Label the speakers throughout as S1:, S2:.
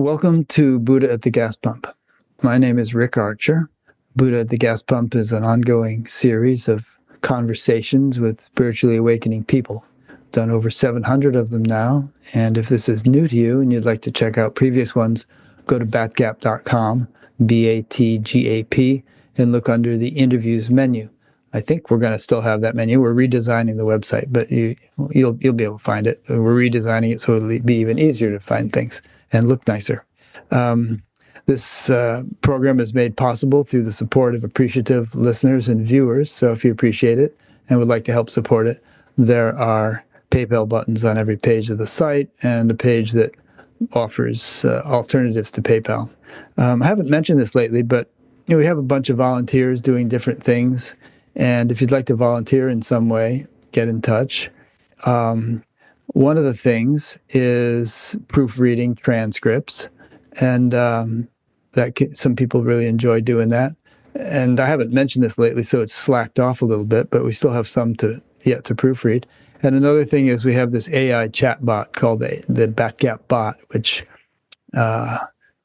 S1: Welcome to Buddha at the Gas Pump. My name is Rick Archer. Buddha at the Gas Pump is an ongoing series of conversations with spiritually awakening people. I've done over 700 of them now, and if this is new to you and you'd like to check out previous ones, go to batgap.com, BATGAP, and look under the interviews menu. I think we're going to still have that menu. We're redesigning the website, but you'll be able to find it. We're redesigning it so it'll be even easier to find things and look nicer. This program is made possible through the support of appreciative listeners and viewers. So if you appreciate it and would like to help support it, there are PayPal buttons on every page of the site and a page that offers alternatives to PayPal. I haven't mentioned this lately, but we have a bunch of volunteers doing different things. And if you'd like to volunteer in some way, get in touch. One of the things is proofreading transcripts, and some people really enjoy doing that. And I haven't mentioned this lately, so it's slacked off a little bit, but we still have some yet to proofread. And another thing is we have this AI chat bot called the Batgap bot, which I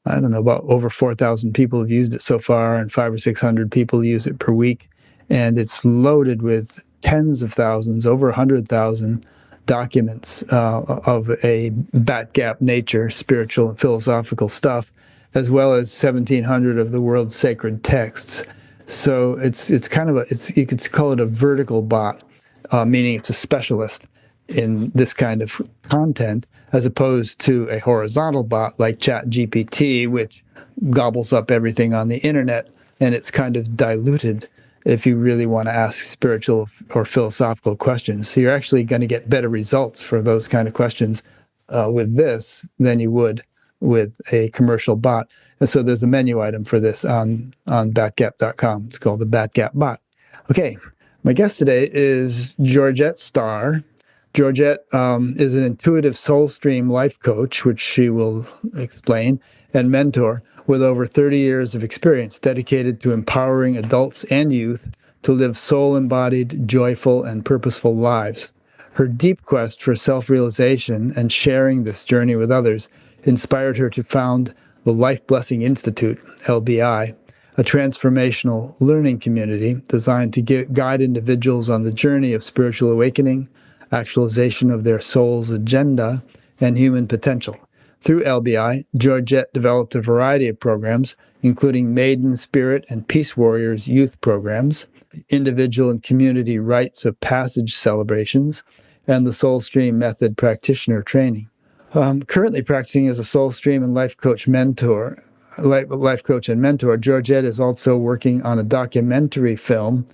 S1: don't know, about over 4,000 people have used it so far, and 500 or 600 people use it per week. And it's loaded with tens of thousands, over 100,000 documents of a Batgap nature, spiritual and philosophical stuff, as well as 1,700 of the world's sacred texts. So it's kind of you could call it a vertical bot, meaning it's a specialist in this kind of content, as opposed to a horizontal bot like ChatGPT, which gobbles up everything on the internet, and it's kind of diluted if you really want to ask spiritual or philosophical questions. So you're actually going to get better results for those kind of questions with this than you would with a commercial bot. And so there's a menu item for this on batgap.com. It's called the Batgap bot. Okay, my guest today is Georgette Starr. Georgette is an intuitive soul stream life coach, which she will explain, and mentor with over 30 years of experience dedicated to empowering adults and youth to live soul-embodied, joyful, and purposeful lives. Her deep quest for self-realization and sharing this journey with others inspired her to found the Life Blessing Institute, LBI, a transformational learning community designed to guide individuals on the journey of spiritual awakening, actualization of their soul's agenda, and human potential. Through LBI, Georgette developed a variety of programs, including Maiden Spirit and Peace Warriors youth programs, individual and community rites of passage celebrations, and the Soul Stream Method practitioner training. Currently practicing as a Soul Stream and life coach and mentor, Georgette is also working on a documentary film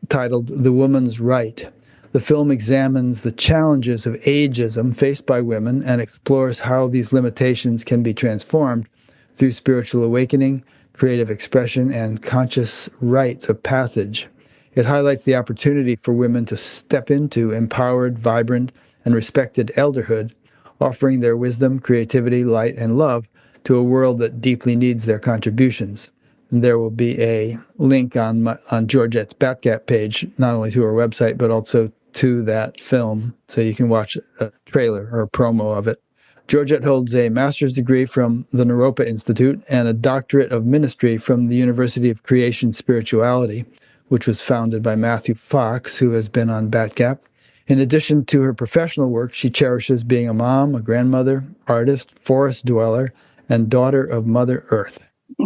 S1: titled The Woman's Right. The film examines the challenges of ageism faced by women and explores how these limitations can be transformed through spiritual awakening, creative expression, and conscious rites of passage. It highlights the opportunity for women to step into empowered, vibrant, and respected elderhood, offering their wisdom, creativity, light, and love to a world that deeply needs their contributions. And there will be a link on Georgette's Batgap page, not only to her website, but also to that film, so you can watch a trailer or a promo of it. Georgette holds a master's degree from the Naropa Institute and a doctorate of ministry from the University of Creation Spirituality, which was founded by Matthew Fox, who has been on Batgap. In addition to her professional work, she cherishes being a mom, a grandmother, artist, forest dweller, and daughter of Mother Earth.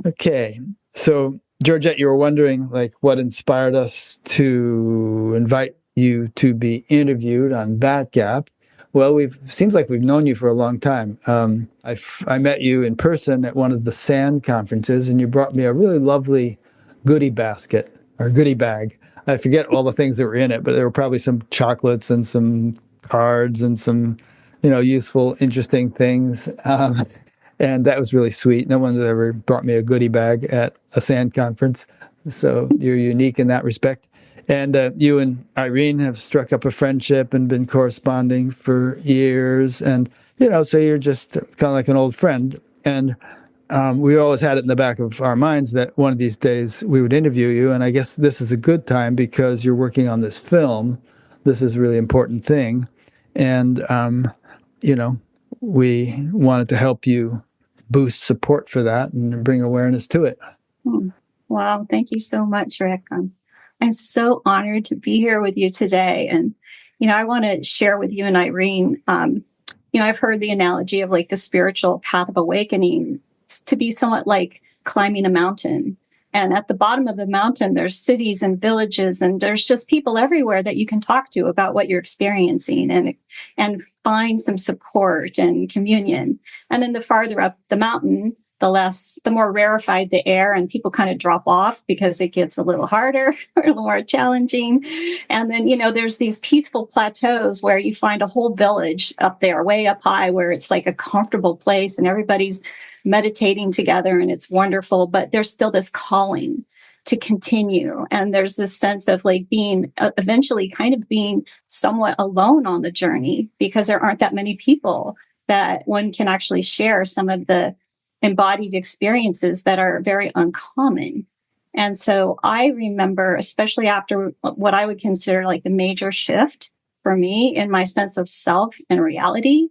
S1: Okay, so Georgette, you were wondering what inspired us to invite you to be interviewed on Batgap. Well, seems like we've known you for a long time. I met you in person at one of the SAND conferences, and you brought me a really lovely goodie basket or goodie bag. I forget all the things that were in it, but there were probably some chocolates and some cards and some, useful, interesting things. And that was really sweet. No one's ever brought me a goodie bag at a SAND conference, so you're unique in that respect. And you and Irene have struck up a friendship and been corresponding for years. And, so you're just kind of like an old friend. And we always had it in the back of our minds that one of these days we would interview you. And I guess this is a good time because you're working on this film. This is a really important thing. And, we wanted to help you boost support for that and bring awareness to it.
S2: Wow. Thank you so much, Rick. I'm so honored to be here with you today. And, I want to share with you and Irene, I've heard the analogy of like the spiritual path of awakening to be somewhat like climbing a mountain. And at the bottom of the mountain, there's cities and villages, and there's just people everywhere that you can talk to about what you're experiencing and find some support and communion. And then the farther up the mountain, the more rarefied the air, and people kind of drop off because it gets a little harder or a little more challenging. And then, there's these peaceful plateaus where you find a whole village up there, way up high, where it's like a comfortable place and everybody's meditating together and it's wonderful, but there's still this calling to continue. And there's this sense of like being eventually kind of being somewhat alone on the journey because there aren't that many people that one can actually share some of the embodied experiences that are very uncommon. And so I remember, especially after what I would consider like the major shift for me in my sense of self and reality,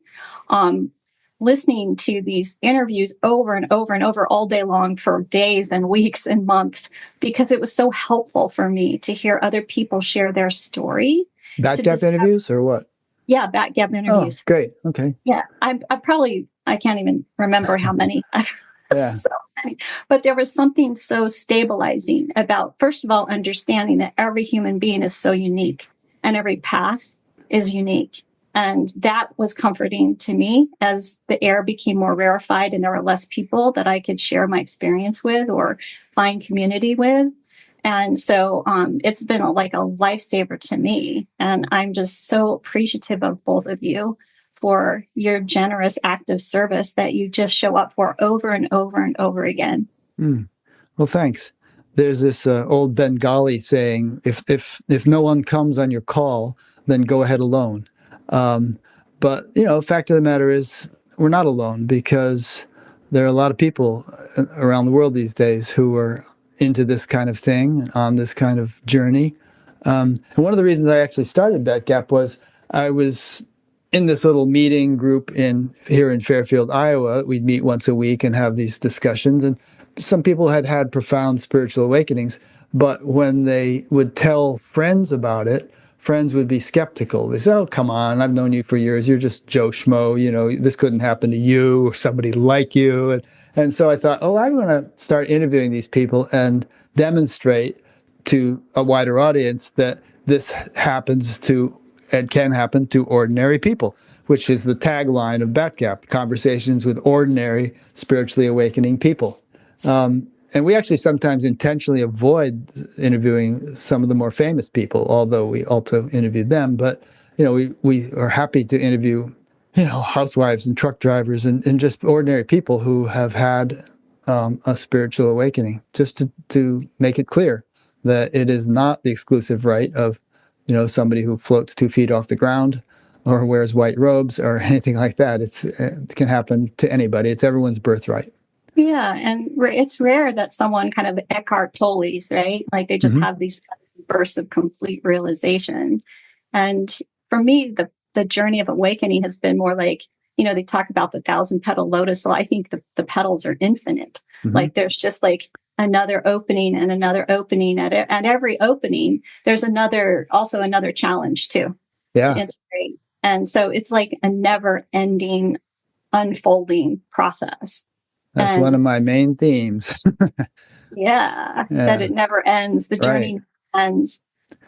S2: listening to these interviews over and over and over all day long for days and weeks and months, because it was so helpful for me to hear other people share their story.
S1: Batgap interviews or what?
S2: Yeah, Batgap interviews.
S1: Oh, great. Okay.
S2: Yeah, I can't even remember how many.
S1: Yeah.
S2: So many. But there was something so stabilizing about, first of all, understanding that every human being is so unique and every path is unique. And that was comforting to me as the air became more rarefied and there were less people that I could share my experience with or find community with. And so it's been like a lifesaver to me. And I'm just so appreciative of both of you for your generous act of service that you just show up for over and over and over again.
S1: Well, thanks. There's this old Bengali saying, if no one comes on your call, then go ahead alone. But, the fact of the matter is we're not alone because there are a lot of people around the world these days who are into this kind of thing, on this kind of journey. And one of the reasons I actually started Batgap was I was in this little meeting group here in Fairfield, Iowa. We'd meet once a week and have these discussions. And some people had profound spiritual awakenings, but when they would tell friends about it, friends would be skeptical. They say, "Oh, come on, I've known you for years. You're just Joe Schmo. This couldn't happen to you or somebody like you." And so I thought, I'm going to start interviewing these people and demonstrate to a wider audience that this happens to and can happen to ordinary people, which is the tagline of Batgap, conversations with ordinary spiritually awakening people. And we actually sometimes intentionally avoid interviewing some of the more famous people, although we also interviewed them. But, we are happy to interview, housewives and truck drivers and just ordinary people who have had a spiritual awakening, just to make it clear that it is not the exclusive right of, somebody who floats 2 feet off the ground or wears white robes or anything like that. It can happen to anybody. It's everyone's birthright.
S2: Yeah, and it's rare that someone kind of Eckhart Tolle's, right? Like they just have these bursts of complete realization. And for me, the journey of awakening has been more like, they talk about the 1,000-petal lotus. So I think the petals are infinite. Like there's just like another opening and another opening. At every opening, there's also another challenge too.
S1: Yeah.
S2: To integrate. And so it's like a never-ending unfolding process.
S1: That's one of my main themes.
S2: Yeah, that it never ends. The journey never ends.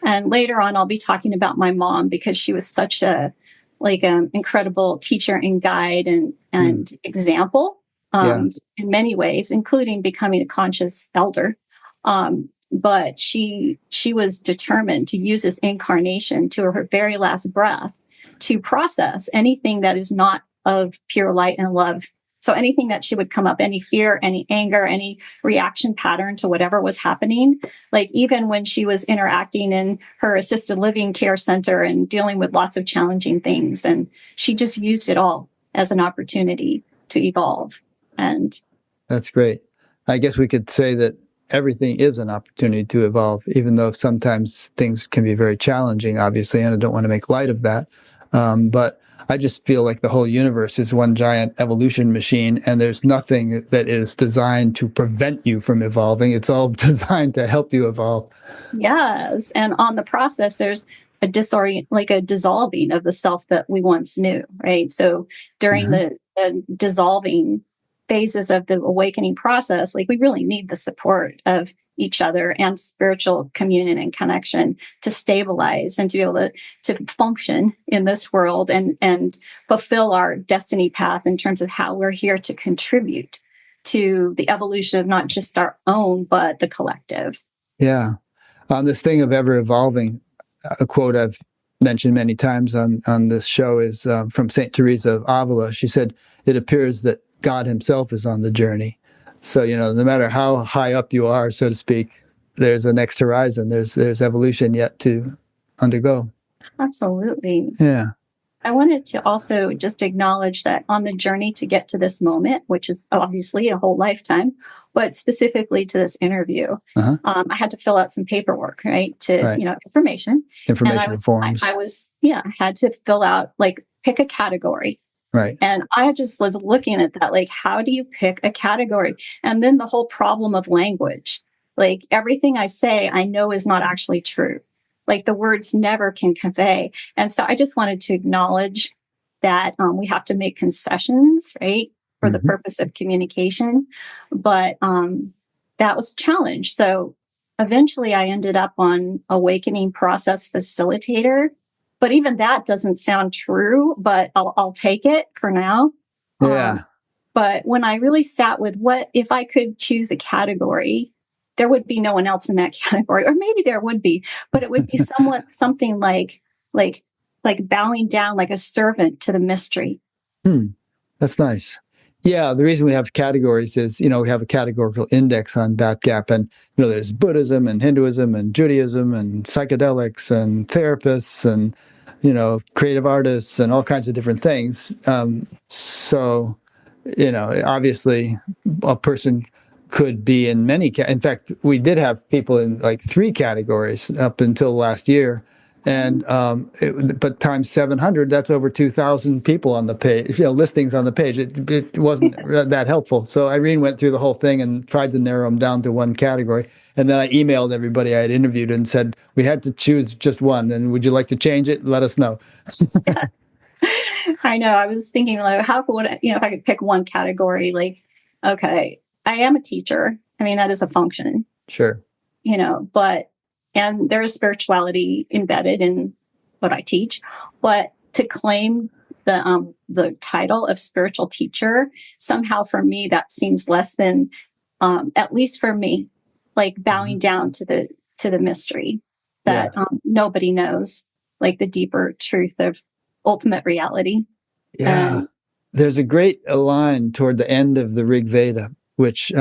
S2: And later on, I'll be talking about my mom because she was such a incredible teacher and guide and example in many ways, including becoming a conscious elder. But she was determined to use this incarnation to her very last breath to process anything that is not of pure light and love. So anything that she would come up, any fear, any anger, any reaction pattern to whatever was happening, like even when she was interacting in her assisted living care center and dealing with lots of challenging things. And she just used it all as an opportunity to evolve. And
S1: that's great. I guess we could say that everything is an opportunity to evolve, even though sometimes things can be very challenging, obviously, and I don't want to make light of that. But I just feel like the whole universe is one giant evolution machine, and there's nothing that is designed to prevent you from evolving. It's all designed to help you evolve.
S2: Yes. And on the process, there's a like a dissolving of the self that we once knew, right? So during
S1: Mhm.
S2: the dissolving phases of the awakening process, like we really need the support of each other and spiritual communion and connection to stabilize and to be able to function in this world and fulfill our destiny path in terms of how we're here to contribute to the evolution of not just our own, but the collective.
S1: Yeah. On this thing of ever evolving, a quote I've mentioned many times on this show is from St. Teresa of Avila. She said, "It appears that God himself is on the journey." So, no matter how high up you are, so to speak, there's a next horizon. There's evolution yet to undergo.
S2: Absolutely.
S1: Yeah.
S2: I wanted to also just acknowledge that on the journey to get to this moment, which is obviously a whole lifetime, but specifically to this interview,
S1: Uh-huh.
S2: I had to fill out some paperwork, right? To,
S1: Right.
S2: information. And
S1: Information forms.
S2: I had to fill out, like, pick a category.
S1: Right.
S2: And I just was looking at that, like, how do you pick a category? And then the whole problem of language. Like, everything I say, I know is not actually true. Like, the words never can convey. And so I just wanted to acknowledge that we have to make concessions, right, for the
S1: Mhm.
S2: purpose of communication. But that was a challenge. So eventually I ended up on awakening process facilitator. But even that doesn't sound true, but I'll take it for now. Um,
S1: Yeah.
S2: but when I really sat with what if I could choose a category, there would be no one else in that category, or maybe there would be, but it would be somewhat something like like bowing down like a servant to the mystery.
S1: Hmm. That's nice. Yeah, the reason we have categories is, we have a categorical index on BATGAP, and there's Buddhism and Hinduism and Judaism and psychedelics and therapists and creative artists and all kinds of different things. So, obviously, a person could be in many. In fact, we did have people in like 3 categories up until last year. And but times 700, that's over 2,000 people on the page, listings on the page. It wasn't that helpful. So Irene went through the whole thing and tried to narrow them down to one category. And then I emailed everybody I had interviewed and said, we had to choose just one. And would you like to change it? Let us know.
S2: I know. I was thinking, like, how would if I could pick one category? Like, okay, I am a teacher. I mean, that is a function,
S1: Sure.
S2: But and there is spirituality embedded in what I teach, but to claim the title of spiritual teacher, somehow for me that seems less than, at least for me, like bowing down to the mystery that
S1: Yeah.
S2: nobody knows, like the deeper truth of ultimate reality.
S1: Yeah. There's a great line toward the end of the Rig Veda, which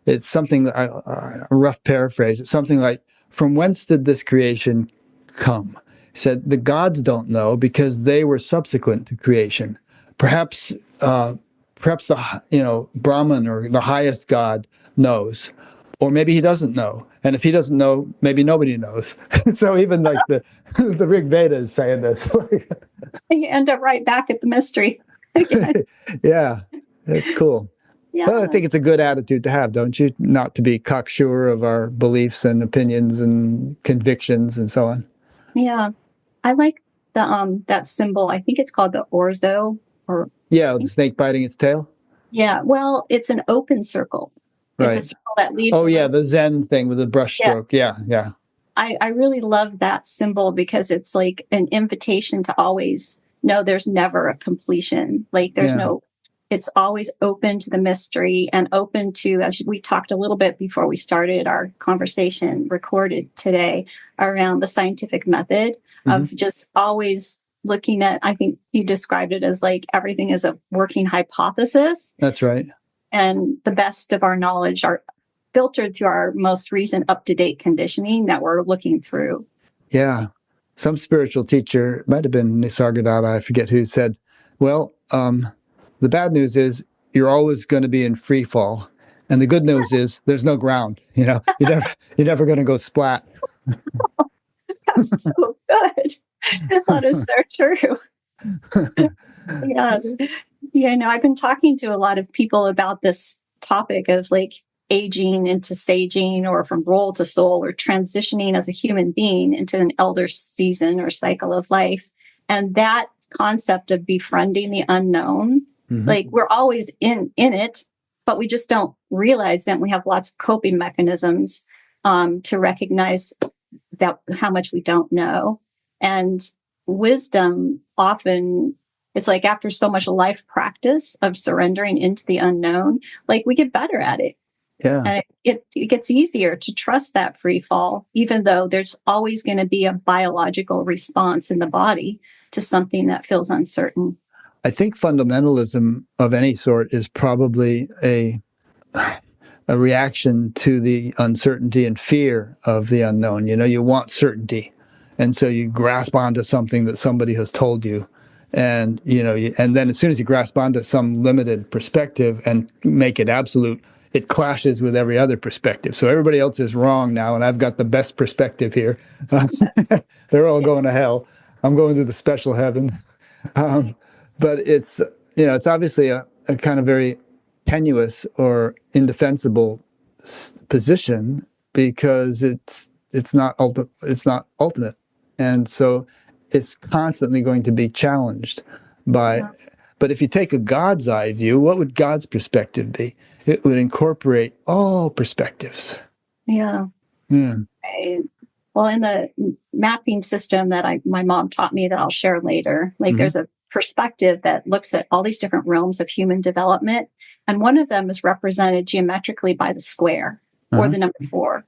S1: it's something, a rough paraphrase. It's something like, "From whence did this creation come?" He said, "The gods don't know because they were subsequent to creation. Perhaps, perhaps Brahman or the highest god knows, or maybe he doesn't know. And if he doesn't know, maybe nobody knows." So even like the Rig Veda is saying this.
S2: You end up right back at the mystery again.
S1: Yeah, that's cool. Well, I
S2: Yeah.
S1: think it's a good attitude to have, don't you? Not to be cocksure of our beliefs and opinions and convictions and so on.
S2: Yeah. I like the that symbol. I think it's called the orzo or
S1: Yeah, the snake biting its tail.
S2: yeah, well, it's an open circle. It's a
S1: Right.
S2: circle that leaves
S1: Oh,
S2: a
S1: yeah,
S2: little.
S1: the Zen thing with the brush
S2: Yeah.
S1: stroke. Yeah, yeah,
S2: I really love that symbol because it's like an invitation to always know there's never a completion. Like there's
S1: yeah.
S2: no, it's always open to the mystery and open to, as we talked a little bit before we started our conversation recorded today around the scientific method of just always looking at, I think you described it as like everything is a working hypothesis
S1: That's right.
S2: and the best of our knowledge are filtered through our most recent up-to-date conditioning that we're looking through.
S1: Yeah. Some spiritual teacher, might have been Nisargadatta, I forget who, said, well, the bad news is you're always going to be in free fall. And the good news is there's no ground. You're never going to go splat.
S2: That's so good. That is so true. Yes. Yeah, no, I've been talking to a lot of people about this topic of like aging into saging or from role to soul or transitioning as a human being into an elder season or cycle of life. And that concept of befriending the unknown,
S1: Mhm.
S2: like we're always in it, but we just don't realize that we have lots of coping mechanisms to recognize that how much we don't know. And wisdom often, it's like after so much life practice of surrendering into the unknown, like we get better at it.
S1: Yeah.
S2: And it gets easier to trust that free fall, even though there's always going to be a biological response in the body to something that feels uncertain.
S1: I think fundamentalism of any sort is probably a reaction to the uncertainty and fear of the unknown. You know, you want certainty. And so you grasp onto something that somebody has told you. And, you know, and then as soon as you grasp onto some limited perspective and make it absolute, it clashes with every other perspective. So everybody else is wrong now, and I've got the best perspective here. They're all going to hell. I'm going to the special heaven. Um, but it's, you know, it's obviously a kind of very tenuous or indefensible position because it's not ultimate, and so it's constantly going to be challenged by.
S2: Yeah.
S1: But if you take a God's eye view, what would God's perspective be? It would incorporate all perspectives.
S2: Yeah.
S1: Mm.
S2: Right. Well, in the mapping system that my mom taught me that I'll share later, like there's a perspective that looks at all these different realms of human development. And one of them is represented geometrically by the square or the number 4.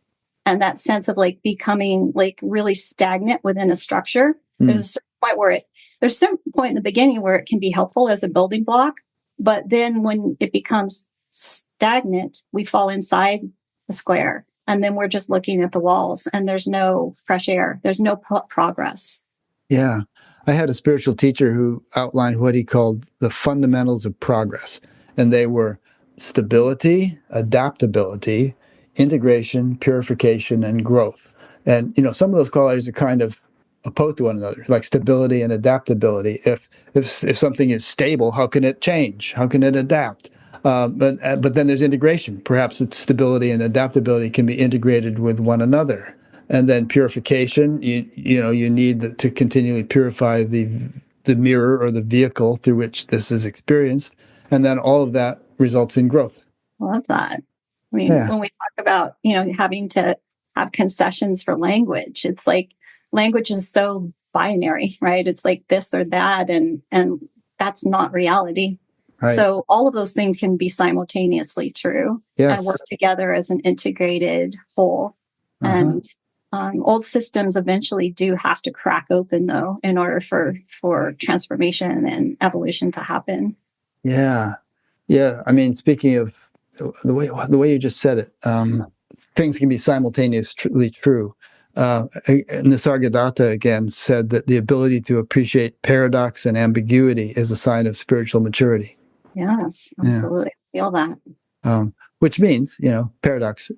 S2: And that sense of like becoming like really stagnant within a structure. There's a certain point where there's a certain point in the beginning where it can be helpful as a building block. But then when it becomes stagnant, we fall inside the square. And then we're just looking at the walls and there's no fresh air. There's no progress.
S1: Yeah. I had a spiritual teacher who outlined what he called the fundamentals of progress. And they were stability, adaptability, integration, purification, and growth. And, you know, some of those qualities are kind of opposed to one another, like stability and adaptability. If something is stable, how can it change? How can it adapt? But then there's integration. Perhaps its stability and adaptability can be integrated with one another. And then purification, you need to continually purify the mirror or the vehicle through which this is experienced. And then all of that results in growth.
S2: I love that. I mean, when we talk about, having to have concessions for language, it's like language is so binary, right? It's like this or that, and that's not reality. Right. So all of those things can be simultaneously true and work together as an integrated whole. And old systems eventually do have to crack open, though, in order for transformation and evolution to happen.
S1: Yeah. Yeah. I mean, speaking of the way you just said it, things can be simultaneously true. Nisargadatta again said that the ability to appreciate paradox and ambiguity is a sign of spiritual maturity.
S2: Yes, absolutely. I feel that.
S1: Which means, paradox.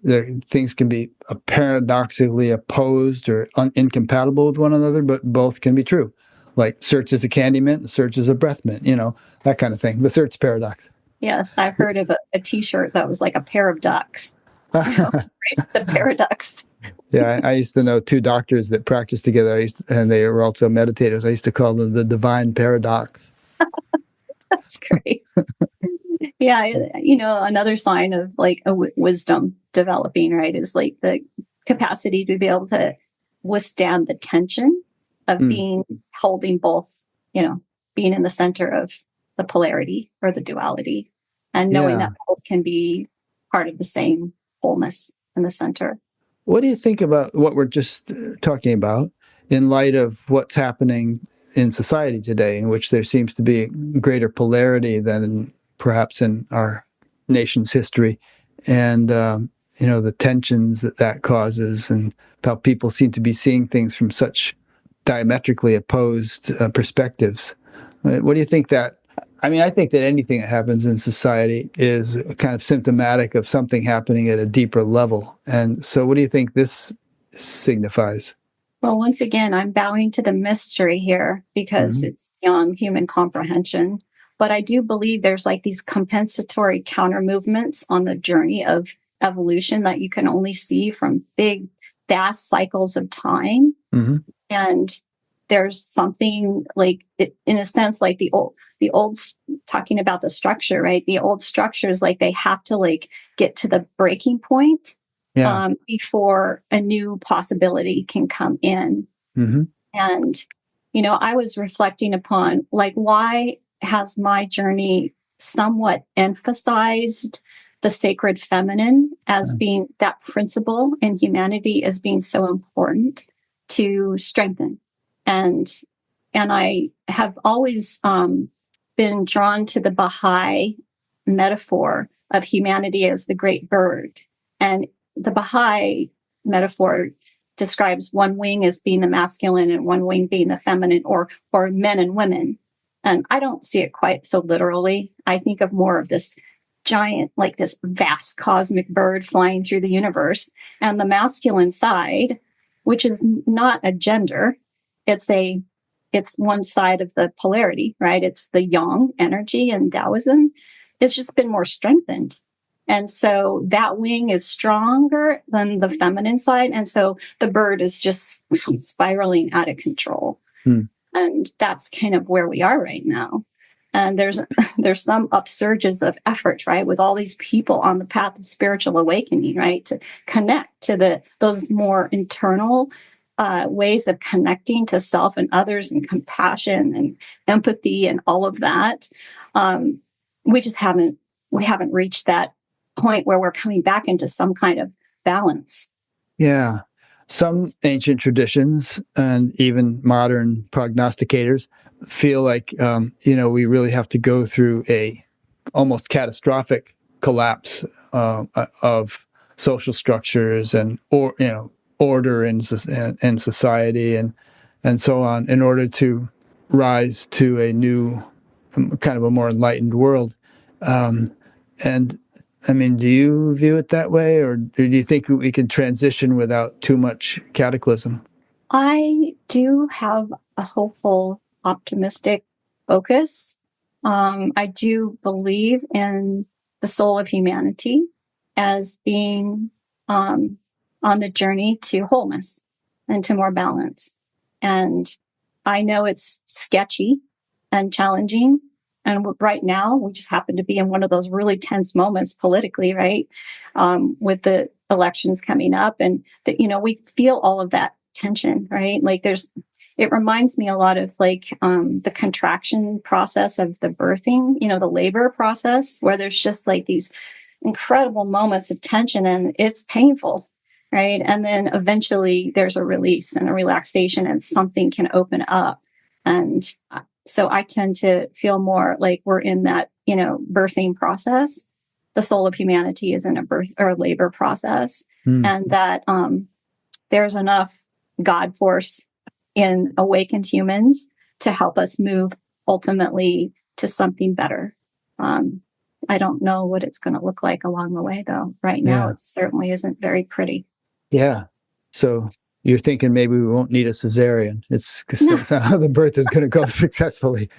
S1: Things can be paradoxically opposed or incompatible with one another, but both can be true. Like search is a candy mint, search is a breath mint, that kind of thing. The search paradox.
S2: Yes, I've heard of a T-shirt that was like a pair of ducks. Embrace the paradox.
S1: Yeah, I used to know 2 doctors that practiced together, and they were also meditators. I used to call them the divine paradox.
S2: That's great. Yeah, another sign of like a wisdom developing, right, is like the capacity to be able to withstand the tension of holding both, being in the center of the polarity or the duality, and knowing that both can be part of the same wholeness in the center.
S1: What do you think about what we're just talking about in light of what's happening in society today, in which there seems to be greater polarity than perhaps in our nation's history, and the tensions that causes, and how people seem to be seeing things from such diametrically opposed perspectives? What do you think that? I mean, I think that anything that happens in society is kind of symptomatic of something happening at a deeper level. And so what do you think this signifies?
S2: Well, once again, I'm bowing to the mystery here because
S1: Hmm.
S2: it's beyond human comprehension. But I do believe there's like these compensatory counter movements on the journey of evolution that you can only see from big, vast cycles of time.
S1: Hmm.
S2: And there's something like, in a sense, like the old, talking about the structure, right? The old structures, like they have to like get to the breaking point
S1: Yeah.
S2: before a new possibility can come in.
S1: Hmm.
S2: And, I was reflecting upon like, why has my journey somewhat emphasized the sacred feminine as being that principle in humanity as being so important to strengthen? And I have always been drawn to the Baha'i metaphor of humanity as the great bird. And the Baha'i metaphor describes one wing as being the masculine and one wing being the feminine, or men and women. And I don't see it quite so literally. I think of more of this giant, like this vast cosmic bird flying through the universe, and the masculine side, which is not a gender. It's one side of the polarity, right? It's the yang energy in Taoism. It's just been more strengthened. And so that wing is stronger than the feminine side. And so the bird is just spiraling out of control.
S1: Hmm.
S2: And that's kind of where we are right now. And there's some upsurges of effort, right, with all these people on the path of spiritual awakening, right, to connect to those more internal ways of connecting to self and others, and compassion and empathy and all of that. We just haven't reached that point where we're coming back into some kind of balance.
S1: Yeah. Some ancient traditions and even modern prognosticators feel like, we really have to go through a almost catastrophic collapse of social structures and order in society and so on in order to rise to a new kind of a more enlightened world. And I mean, do you view it that way, or do you think we can transition without too much cataclysm?
S2: I do have a hopeful, optimistic focus. I do believe in the soul of humanity as being on the journey to wholeness and to more balance. And I know it's sketchy and challenging. And right now, we just happen to be in one of those really tense moments politically, right? With the elections coming up, and that, we feel all of that tension, right? Like it reminds me a lot of like the contraction process of the birthing, the labor process, where there's just like these incredible moments of tension and it's painful, right? And then eventually there's a release and a relaxation and something can open up. And so I tend to feel more like we're in that, birthing process. The soul of humanity is in a birth or labor process.
S1: Mm.
S2: And that there's enough God force in awakened humans to help us move ultimately to something better. I don't know what it's going to look like along the way, though. Right now,
S1: Yeah.
S2: it certainly isn't very pretty.
S1: Yeah. So you're thinking maybe we won't need a cesarean. It's
S2: No.
S1: how the birth is going to go successfully.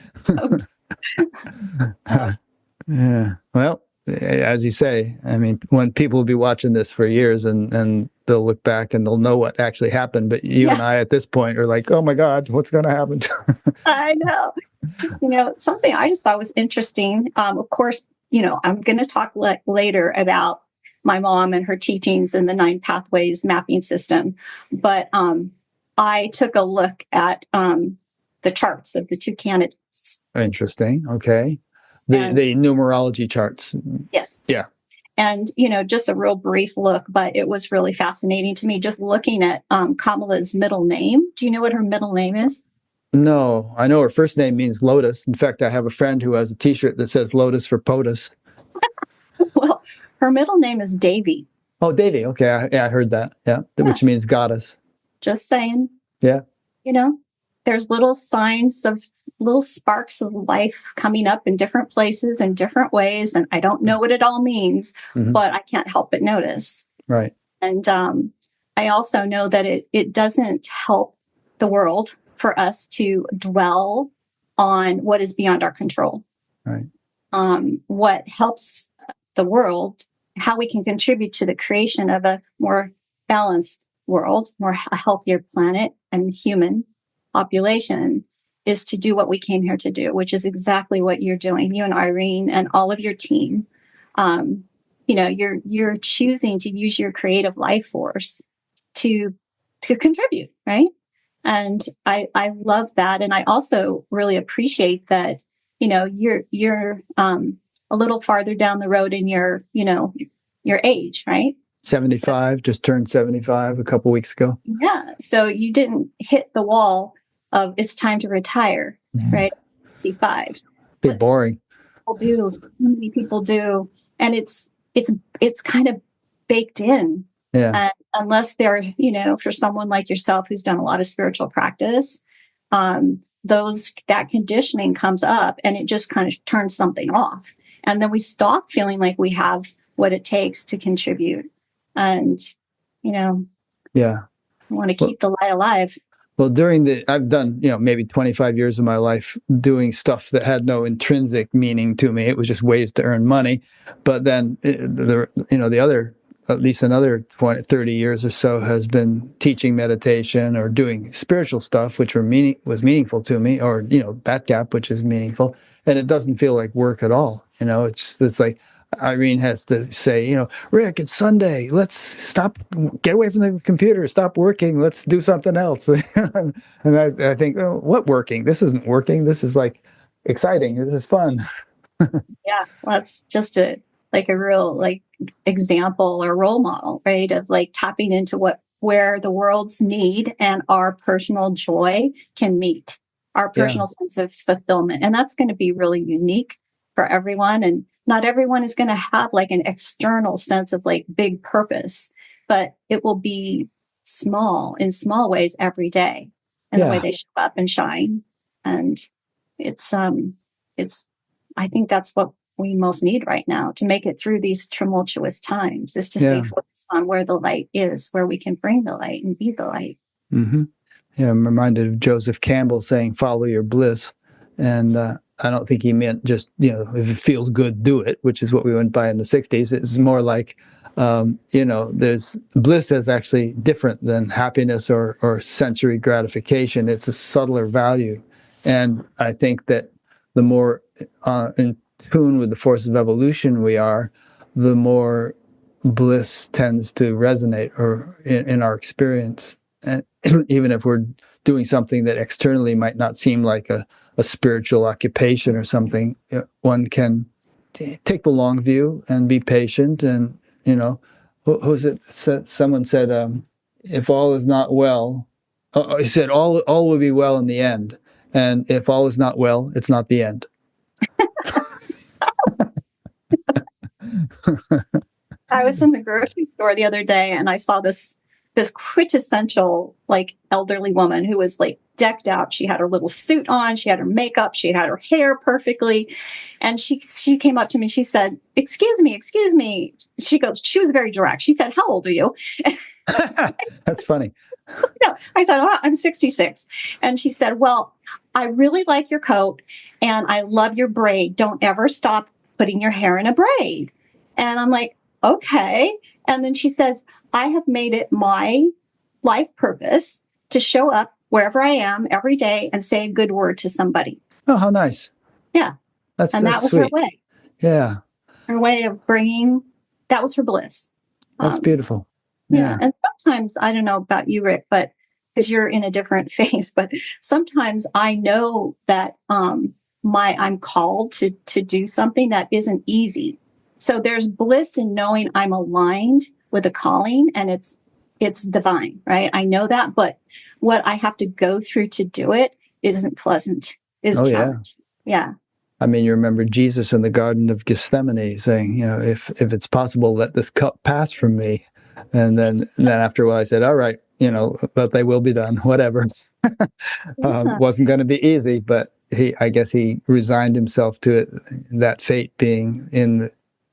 S1: Yeah. Well, as you say, I mean, when people will be watching this for years and they'll look back and they'll know what actually happened. But you and I at this point are like, oh my God, what's going to happen?
S2: I know. Something I just thought was interesting. Of course, I'm going to talk later about my mom and her teachings in the 9 pathways mapping system. But I took a look at the charts of the 2 candidates.
S1: Interesting. Okay. The numerology charts.
S2: Yes.
S1: Yeah.
S2: And, just a real brief look, but it was really fascinating to me just looking at Kamala's middle name. Do you know what her middle name is?
S1: No, I know her first name means lotus. In fact, I have a friend who has a T-shirt that says lotus for POTUS.
S2: Well, her middle name is Devi.
S1: Oh, Devi. Okay. I heard that. Yeah. Which means goddess.
S2: Just saying.
S1: Yeah.
S2: There's little signs of little sparks of life coming up in different places in different ways. And I don't know what it all means, but I can't help but notice.
S1: Right.
S2: And I also know that it doesn't help the world for us to dwell on what is beyond our control.
S1: Right.
S2: What helps the world, how we can contribute to the creation of a more balanced world, a healthier planet and human population, is to do what we came here to do, which is exactly what you're doing, you and Irene and all of your team. You're choosing to use your creative life force to contribute, right? And I love that, and I also really appreciate that. You're a little farther down the road in your age, right?
S1: 75, just turned 75 a couple weeks ago.
S2: Yeah. So you didn't hit the wall of it's time to retire, right? 55.
S1: Bit boring.
S2: So many people do. And it's kind of baked in.
S1: Yeah.
S2: Unless they're, for someone like yourself who's done a lot of spiritual practice, that conditioning comes up and it just kind of turns something off. And then we stop feeling like we have what it takes to contribute. And,
S1: yeah,
S2: I want to keep the light alive.
S1: Well, I've done, maybe 25 years of my life doing stuff that had no intrinsic meaning to me. It was just ways to earn money. But then the other, at least another 20, 30 years or so has been teaching meditation or doing spiritual stuff, which was meaningful to me, or, Batgap, which is meaningful. And it doesn't feel like work at all. It's like Irene has to say, Rick, it's Sunday. Let's get away from the computer, stop working. Let's do something else. And I think, what working? This isn't working. This is like exciting. This is fun.
S2: Yeah. Well, that's just a real example or role model, right? Of tapping into where the world's need and our personal joy can meet, our personal sense of fulfillment. And that's going to be really unique for everyone. And not everyone is going to have an external sense of big purpose, but it will be in small ways every day, and the way they show up and shine. And I think that's what we most need right now to make it through these tumultuous times, is to stay focused on where the light is, where we can bring the light and be the light.
S1: Mm-hmm. Yeah, I'm reminded of Joseph Campbell saying, "Follow your bliss." And I don't think he meant just, if it feels good, do it, which is what we went by in the 60s. It's more like, there's bliss is actually different than happiness or sensory gratification. It's a subtler value. And I think that the more in tune with the force of evolution we are, the more bliss tends to resonate or in our experience. And even if we're doing something that externally might not seem like a spiritual occupation or something, one can take the long view and be patient. And, who's it? Someone said, if all is not well, he said, all will be well in the end. And if all is not well, it's not the end.
S2: I was in the grocery store the other day and I saw this quintessential elderly woman who was decked out. She had her little suit on, she had her makeup, she had her hair perfectly. And she came up to me, she said, excuse me. She was very direct. She said, "How old are you?"
S1: That's funny.
S2: I said, "Oh, I'm 66. And she said, "Well, I really like your coat and I love your braid. Don't ever stop putting your hair in a braid." And I'm like, okay. And then she says, "I have made it my life purpose to show up wherever I am every day and say a good word to somebody."
S1: Oh, how nice.
S2: Yeah. That was
S1: sweet.
S2: her way.
S1: Yeah.
S2: Her way of that was her bliss.
S1: That's beautiful.
S2: Yeah. And sometimes, I don't know about you, Rick, but because you're in a different phase, but sometimes I know that I'm called to do something that isn't easy. So there's bliss in knowing I'm aligned with a calling, and it's divine, right? I know that, but what I have to go through to do it isn't pleasant. Is challenging. Yeah.
S1: I mean, you remember Jesus in the Garden of Gethsemane saying, if it's possible, let this cup pass from me. And then after a while, I said, all right, but they will be done, whatever. Wasn't going to be easy, but I guess he resigned himself to it, that fate being in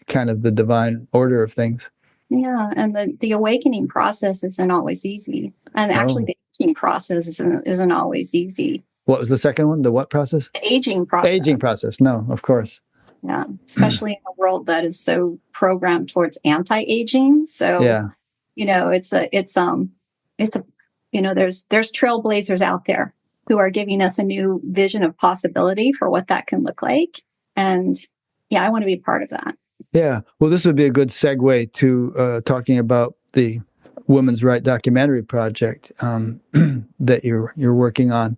S1: kind of the divine order of things.
S2: Yeah. And the awakening process isn't always easy. And actually, the aging process isn't always easy.
S1: What was the second one? The what process?
S2: The aging process.
S1: Aging process. No, of course.
S2: Yeah, especially in a world that is so programmed towards anti-aging. So,
S1: Yeah.
S2: there's trailblazers out there who are giving us a new vision of possibility for what that can look like. And yeah, I want to be part of that.
S1: Yeah. Well, this would be a good segue to talking about the Women's Right documentary project that you're working on.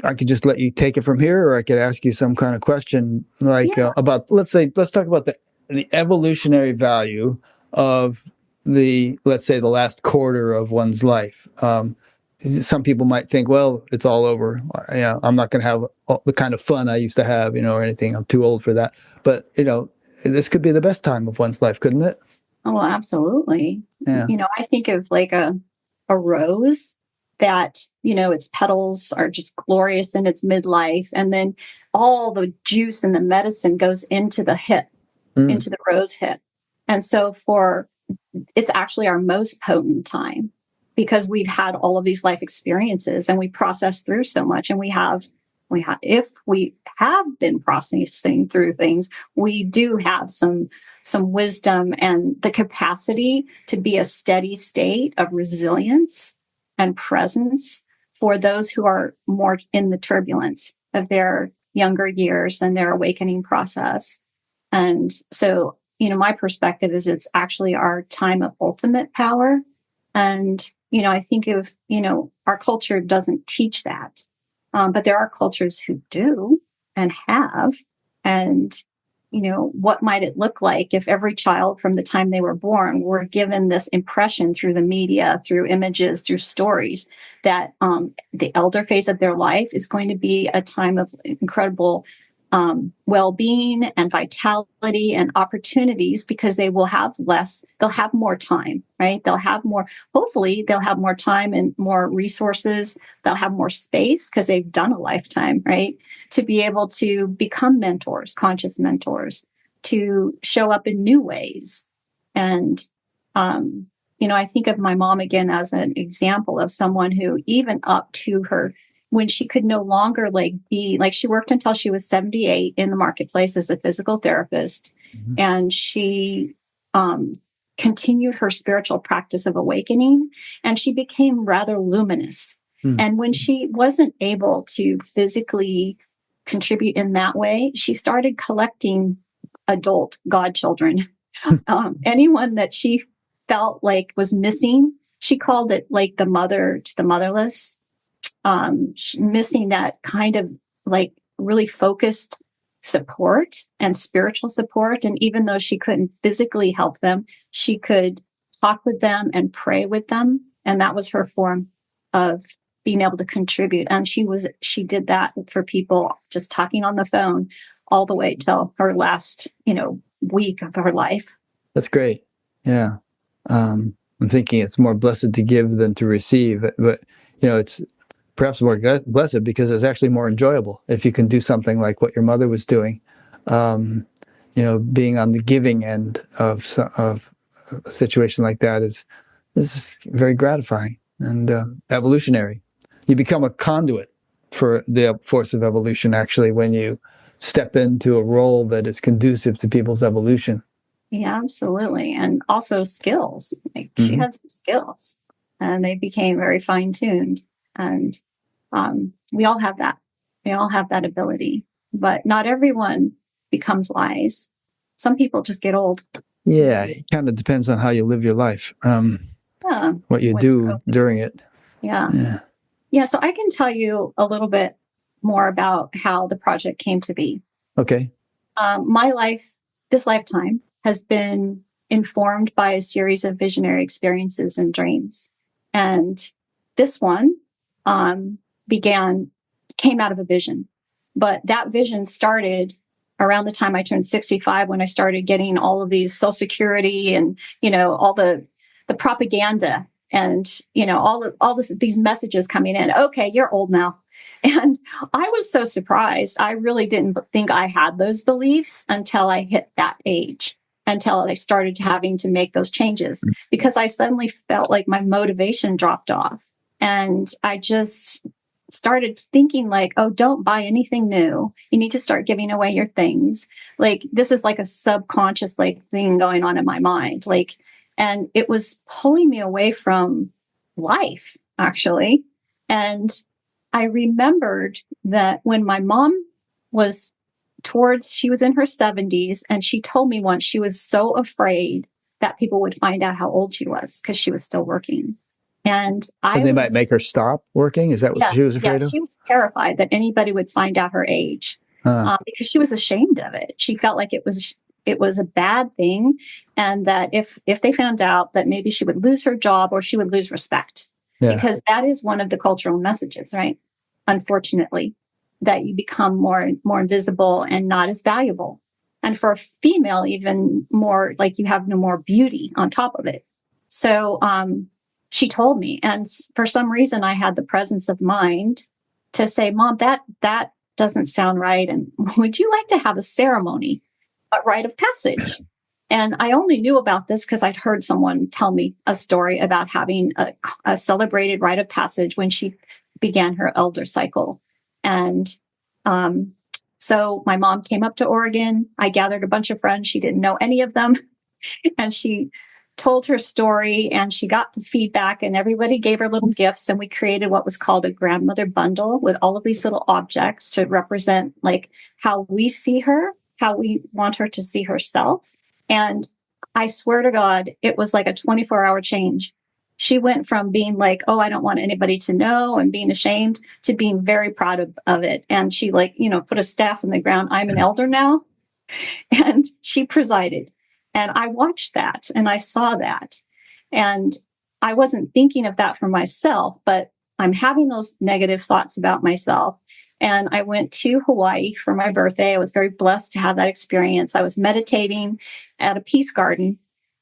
S1: I could just let you take it from here, or I could ask you some kind of question about, let's talk about the evolutionary value of let's say the last quarter of one's life. Some people might think, well, it's all over. I'm not going to have the kind of fun I used to have, or anything. I'm too old for that. But, this could be the best time of one's life, couldn't it?
S2: Oh, absolutely.
S1: Yeah.
S2: I think of like a rose that, its petals are just glorious in its midlife. And then all the juice and the medicine goes into the hip, into the rose hip. And so it's actually our most potent time because we've had all of these life experiences and we process through so much. And if we have been processing through things, we do have some wisdom and the capacity to be a steady state of resilience and presence for those who are more in the turbulence of their younger years and their awakening process. And so, my perspective is it's actually our time of ultimate power. And, I think our culture doesn't teach that. But there are cultures who do and have. And, what might it look like if every child from the time they were born were given this impression through the media, through images, through stories, that the elder phase of their life is going to be a time of incredible well-being and vitality and opportunities because they'll have more time, right? Hopefully they'll have more time and more resources. They'll have more space because they've done a lifetime, right? To be able to become mentors, conscious mentors, to show up in new ways. And, I think of my mom again as an example of someone who even up to her when she could no longer she worked until she was 78 in the marketplace as a physical therapist. Mm-hmm. And she continued her spiritual practice of awakening and she became rather luminous. Mm-hmm. And when she wasn't able to physically contribute in that way, she started collecting adult godchildren. Anyone that she felt like was missing, she called it like the mother to the motherless. Missing that kind of really focused support and spiritual support. And even though she couldn't physically help them, she could talk with them and pray with them. And that was her form of being able to contribute. And she did that for people just talking on the phone all the way till her last, week of her life.
S1: That's great. Yeah. I'm thinking it's more blessed to give than to receive, but it's perhaps more blessed because it's actually more enjoyable if you can do something like what your mother was doing. Being on the giving end of a situation like that is very gratifying and evolutionary. You become a conduit for the force of evolution, actually, when you step into a role that is conducive to people's evolution.
S2: Yeah, absolutely. And also skills. She had some skills and they became very fine-tuned. And we all have that. We all have that ability. But not everyone becomes wise. Some people just get old.
S1: Yeah, it kind of depends on how you live your life. What you do during it.
S2: Yeah. Yeah, so I can tell you a little bit more about how the project came to be.
S1: Okay.
S2: My life, this lifetime, has been informed by a series of visionary experiences and dreams. And this one came out of a vision. But that vision started around the time I turned 65 when I started getting all of these Social Security and, all the propaganda and, these messages coming in. Okay, you're old now. And I was so surprised. I really didn't think I had those beliefs until I hit that age. until I started having to make those changes, because I suddenly felt like my motivation dropped off. And I just started thinking like, oh, don't buy anything new. You need to start giving away your things. Like, this is like a subconscious like thing going on in my mind. Like, and it was pulling me away from life, actually. And I remembered that when my mom was she was in her 70s, and she told me once she was so afraid that people would find out how old she was because she was still working. And
S1: They might make her stop working. Is that what she was afraid of?
S2: She was terrified that anybody would find out her age, because she was ashamed of it. She felt like it was a bad thing, and that if they found out, that maybe she would lose her job or she would lose respect, because that is one of the cultural messages, right? Unfortunately, that you become more invisible and not as valuable. And for a female, even more, like you have no more beauty on top of it. So she told me, and for some reason I had the presence of mind to say, Mom, that doesn't sound right. And would you like to have a ceremony, a rite of passage? And I only knew about this because I'd heard someone tell me a story about having a celebrated rite of passage when she began her elder cycle. And so my mom came up to Oregon. I gathered a bunch of friends. She didn't know any of them. And she told her story, and she got the feedback, and everybody gave her little gifts. And we created what was called a grandmother bundle with all of these little objects to represent like how we see her, how we want her to see herself. And I swear to God, it was like a 24-hour change. She went from being like, oh, I don't want anybody to know, and being ashamed, to being very proud of it. And she put a staff in the ground. I'm an elder now. And she presided. And I watched that and I saw that. And I wasn't thinking of that for myself, but I'm having those negative thoughts about myself. And I went to Hawaii for my birthday. I was very blessed to have that experience. I was meditating at a peace garden,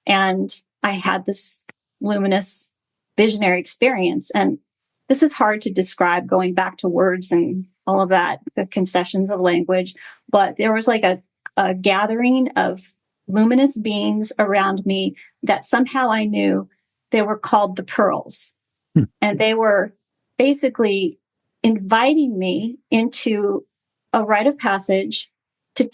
S2: and I had this luminous visionary experience. And this is hard to describe, going back to words and all of that, the concessions of language. But there was like a gathering of luminous beings around me that somehow I knew they were called the Pearls. And they were basically inviting me into a rite of passage to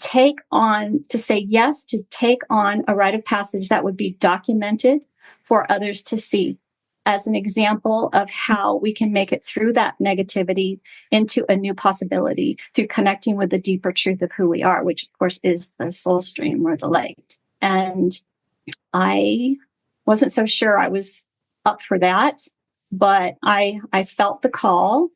S2: say yes, to take on a rite of passage that would be documented for others to see, as an example of how we can make it through that negativity into a new possibility through connecting with the deeper truth of who we are, which of course is the soul stream or the light. And I wasn't so sure I was up for that, but I felt the call.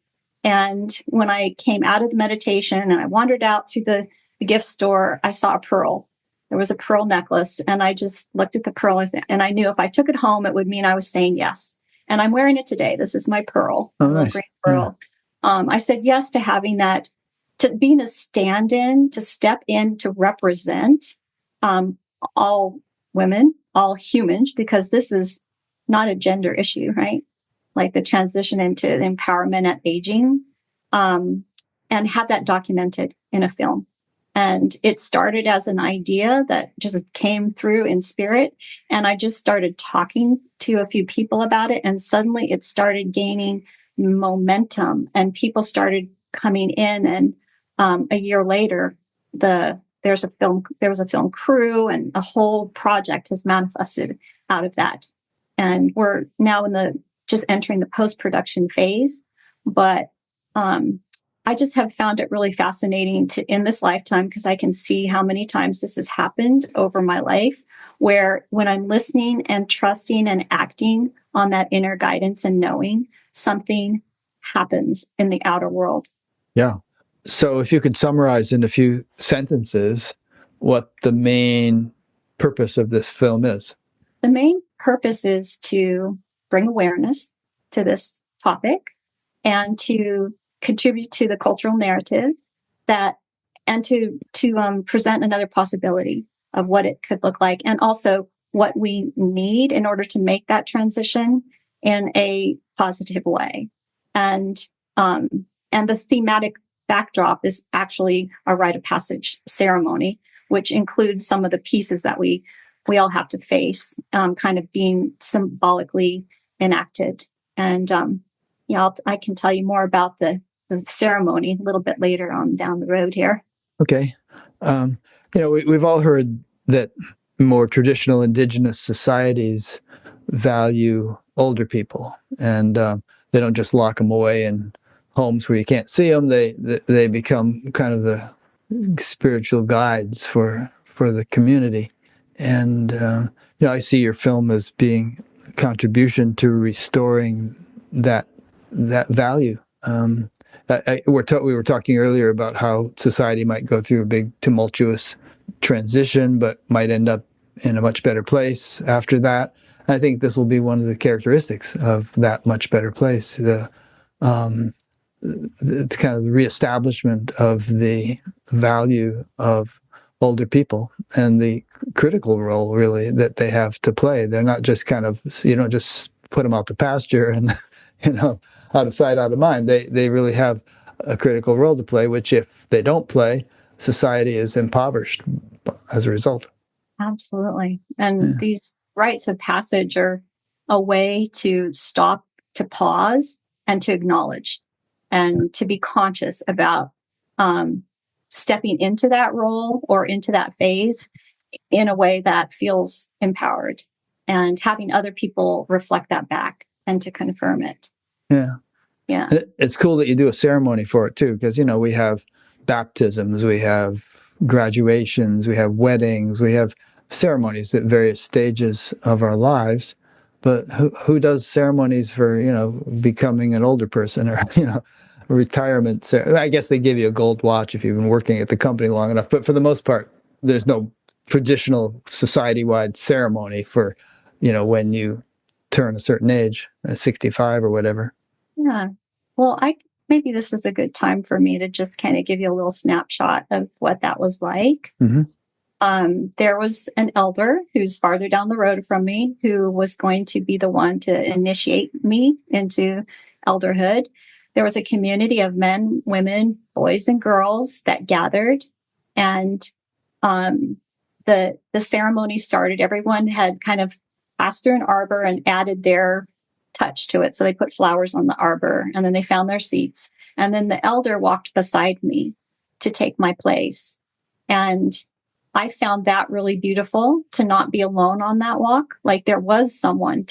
S2: And when I came out of the meditation and I wandered out through the gift store, I saw a pearl. There was a pearl necklace, and I just looked at the pearl, and I knew if I took it home, it would mean I was saying yes. And I'm wearing it today. This is my pearl,
S1: nice.
S2: Green pearl. Yeah. I said yes to having that, to being a stand-in, to step in, to represent all women, all humans, because this is not a gender issue, right? Like the transition into empowerment at aging, and have that documented in a film. And it started as an idea that just came through in spirit. And I just started talking to a few people about it. And suddenly it started gaining momentum, and people started coming in. And a year later, there was a film crew, and a whole project has manifested out of that. And we're now just entering the post-production phase. But I just have found it really fascinating in this lifetime, because I can see how many times this has happened over my life, where when I'm listening and trusting and acting on that inner guidance and knowing, something happens in the outer world.
S1: Yeah. So if you could summarize in a few sentences what the main purpose of this film is.
S2: The main purpose is to bring awareness to this topic and to contribute to the cultural narrative and to present another possibility of what it could look like, and also what we need in order to make that transition in a positive way. And the thematic backdrop is actually a rite of passage ceremony, which includes some of the pieces that we we all have to face, kind of being symbolically enacted. And I can tell you more about the ceremony a little bit later on down the road here.
S1: Okay. We've all heard that more traditional indigenous societies value older people, and they don't just lock them away in homes where you can't see them. They become kind of the spiritual guides for the community. And I see your film as being a contribution to restoring that value. We were talking earlier about how society might go through a big tumultuous transition, but might end up in a much better place after that. I think this will be one of the characteristics of that much better place, the kind of the reestablishment of the value of older people and the critical role, really, that they have to play. They're not just you don't just put them out to pasture and, out of sight, out of mind. They really have a critical role to play, which if they don't play, society is impoverished as a result.
S2: Absolutely. And these rites of passage are a way to stop, to pause, and to acknowledge, and to be conscious about stepping into that role or into that phase in a way that feels empowered, and having other people reflect that back and to confirm it.
S1: Yeah.
S2: Yeah.
S1: It's cool that you do a ceremony for it too, because, we have baptisms, we have graduations, we have weddings, we have ceremonies at various stages of our lives. But who does ceremonies for, becoming an older person or, retirement? I guess they give you a gold watch if you've been working at the company long enough. But for the most part, there's no traditional society-wide ceremony for, when you turn a certain age, 65 or whatever.
S2: Yeah. Well, maybe this is a good time for me to just kind of give you a little snapshot of what that was like.
S1: Mm-hmm.
S2: There was an elder who's farther down the road from me who was going to be the one to initiate me into elderhood. There was a community of men, women, boys, and girls that gathered, and the ceremony started. Everyone had kind of passed through an arbor and added their touch to it. So they put flowers on the arbor, and then they found their seats. And then the elder walked beside me to take my place. And I found that really beautiful, to not be alone on that walk. Like there was someone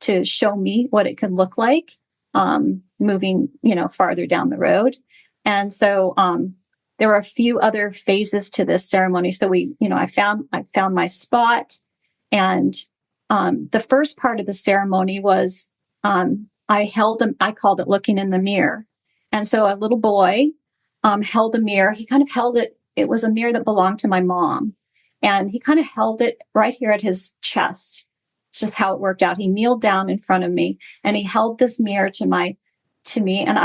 S2: to show me what it could look like, moving, farther down the road. And so there were a few other phases to this ceremony. So I found my spot. And the first part of the ceremony was I called it looking in the mirror. And so a little boy held a mirror. He kind of held it. It was a mirror that belonged to my mom. And he kind of held it right here at his chest. It's just how it worked out. He kneeled down in front of me and he held this mirror to me. And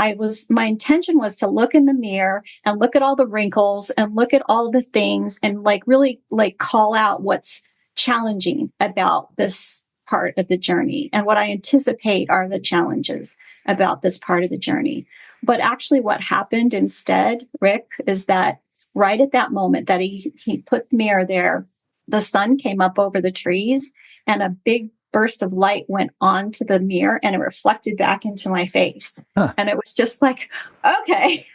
S2: my intention was to look in the mirror and look at all the wrinkles and look at all the things and really call out what's challenging about this part of the journey and what I anticipate are the challenges about this part of the journey. But actually what happened instead, Rick, is that right at that moment that he put the mirror there, the sun came up over the trees and a big burst of light went onto the mirror and it reflected back into my face. Huh. And it was just like, okay,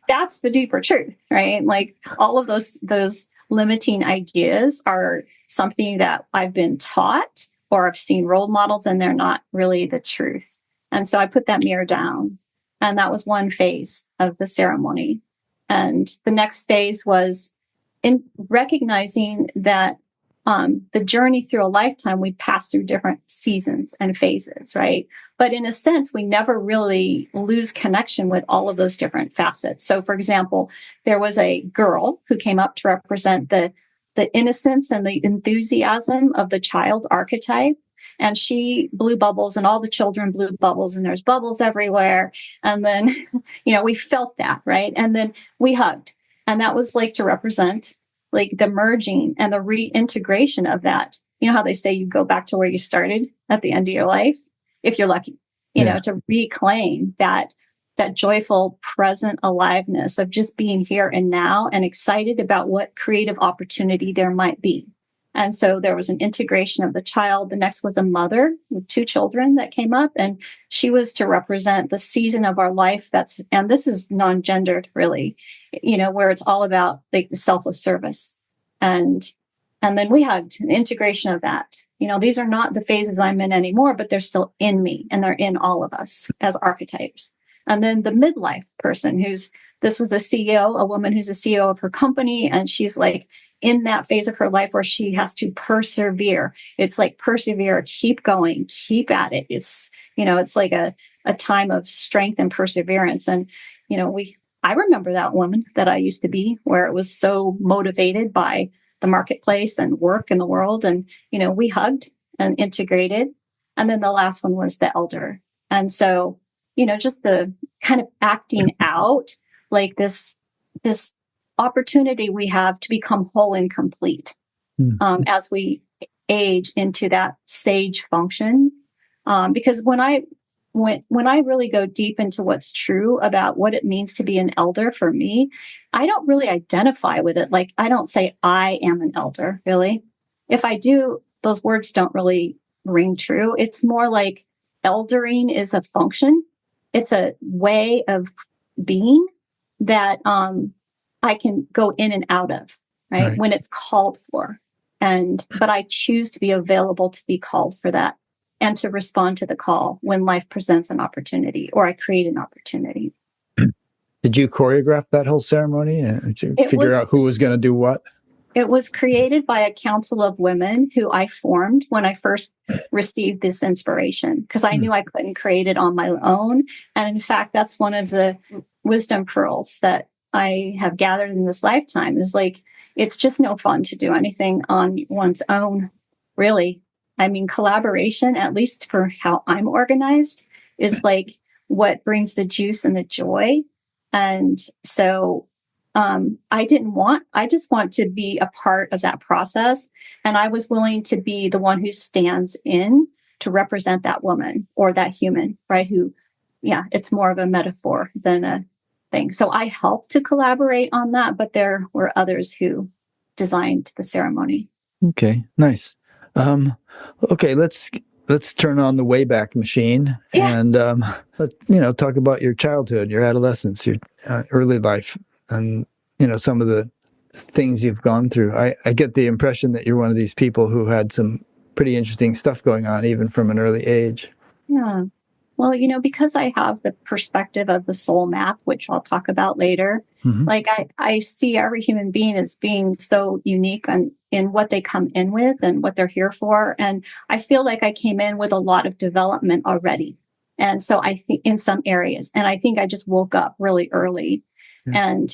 S2: that's the deeper truth, right? Like all of those limiting ideas are something that I've been taught or I've seen role models and they're not really the truth. And so I put that mirror down, and that was one phase of the ceremony. And the next phase was in recognizing that the journey through a lifetime, we pass through different seasons and phases, right? But in a sense, we never really lose connection with all of those different facets. So, for example, there was a girl who came up to represent the innocence and the enthusiasm of the child archetype. And she blew bubbles and all the children blew bubbles and there's bubbles everywhere. And then, we felt that, right? And then we hugged. And that was to represent the merging and the reintegration of that. You know how they say you go back to where you started at the end of your life, if you're lucky, to reclaim that joyful, present aliveness of just being here and now and excited about what creative opportunity there might be. And so there was an integration of the child. The next was a mother with 2 children that came up, and she was to represent the season of our life and this is non-gendered really, where it's all about like the selfless service. And then we had an integration of that. These are not the phases I'm in anymore, but they're still in me and they're in all of us as archetypes. And then the midlife person this was a CEO, a woman who's a CEO of her company. And she's like in that phase of her life where she has to persevere. It's like persevere, keep going, keep at it. It's like a time of strength and perseverance. And, I remember that woman that I used to be, where it was so motivated by the marketplace and work in the world. And, we hugged and integrated. And then the last one was the elder. And so, just the kind of acting out like this opportunity we have to become whole and complete as we age into that sage function. Because when I really go deep into what's true about what it means to be an elder for me, I don't really identify with it. Like, I don't say I am an elder, really. If I do, those words don't really ring true. It's more like eldering is a function. It's a way of being that I can go in and out of, right? When it's called for. But I choose to be available to be called for that and to respond to the call when life presents an opportunity or I create an opportunity.
S1: Did you choreograph that whole ceremony? Did you figure out who was going to do what?
S2: It was created by a council of women who I formed when I first received this inspiration, because I knew I couldn't create it on my own. And in fact, that's one of the wisdom pearls that I have gathered in this lifetime is like, it's just no fun to do anything on one's own, really. I mean, collaboration, at least for how I'm organized, is like what brings the juice and the joy. And so I just want to be a part of that process. And I was willing to be the one who stands in to represent that woman or that human, right? It's more of a metaphor than a thing. So I helped to collaborate on that, but there were others who designed the ceremony.
S1: Okay, nice. Okay, let's turn on the Wayback Machine and talk about your childhood, your adolescence, your early life, and some of the things you've gone through. I get the impression that you're one of these people who had some pretty interesting stuff going on, even from an early age.
S2: Yeah. Well, because I have the perspective of the soul map, which I'll talk about later, like I see every human being as being so unique in what they come in with and what they're here for. And I feel like I came in with a lot of development already. And so I think in some areas, and I think I just woke up really early. And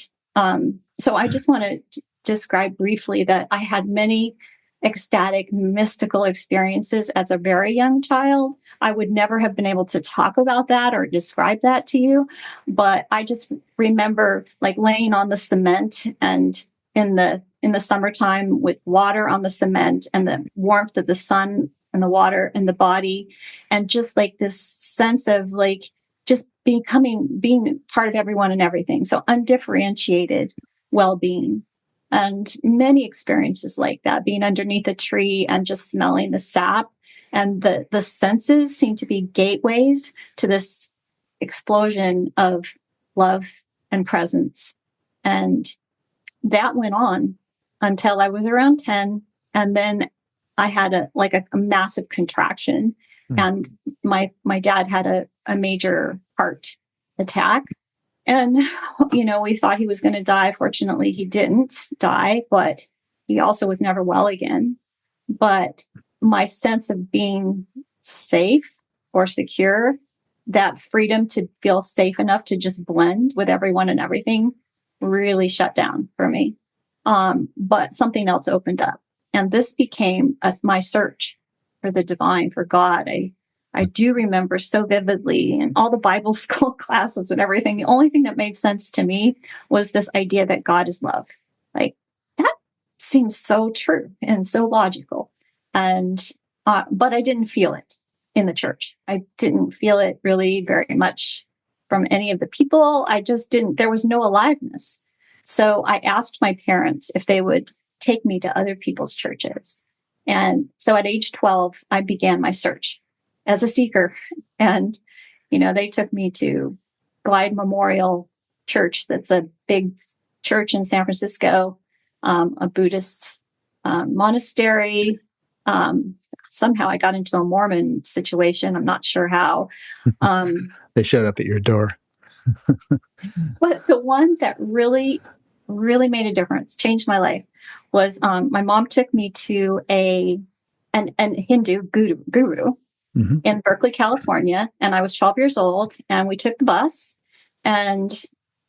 S2: so I just want to describe briefly that I had many ecstatic, mystical experiences as a very young child. I would never have been able to talk about that or describe that to you, but I just remember like laying on the cement and in the summertime with water on the cement and the warmth of the sun and the water and the body, and just like this sense of like just being part of everyone and everything. So undifferentiated well-being. And many experiences like that, being underneath a tree and just smelling the sap. And the senses seem to be gateways to this explosion of love and presence. And that went on until I was around 10. And then I had a massive contraction. And my dad had a major heart attack. And, we thought he was going to die. Fortunately, he didn't die, but he also was never well again. But my sense of being safe or secure, that freedom to feel safe enough to just blend with everyone and everything really shut down for me. But something else opened up. And this became my search for the divine, for God. I do remember so vividly in all the Bible school classes and everything, the only thing that made sense to me was this idea that God is love. Like, that seems so true and so logical. And, but I didn't feel it in the church. I didn't feel it really very much from any of the people. I just didn't, there was no aliveness. So I asked my parents if they would take me to other people's churches. And so at age 12, I began my search as a seeker. And, they took me to Glide Memorial Church. That's a big church in San Francisco, a Buddhist monastery. Somehow I got into a Mormon situation. I'm not sure how.
S1: They showed up at your door.
S2: But the one that really, really made a difference, changed my life, was my mom took me to an Hindu guru in Berkeley, California, and I was 12 years old, and we took the bus, and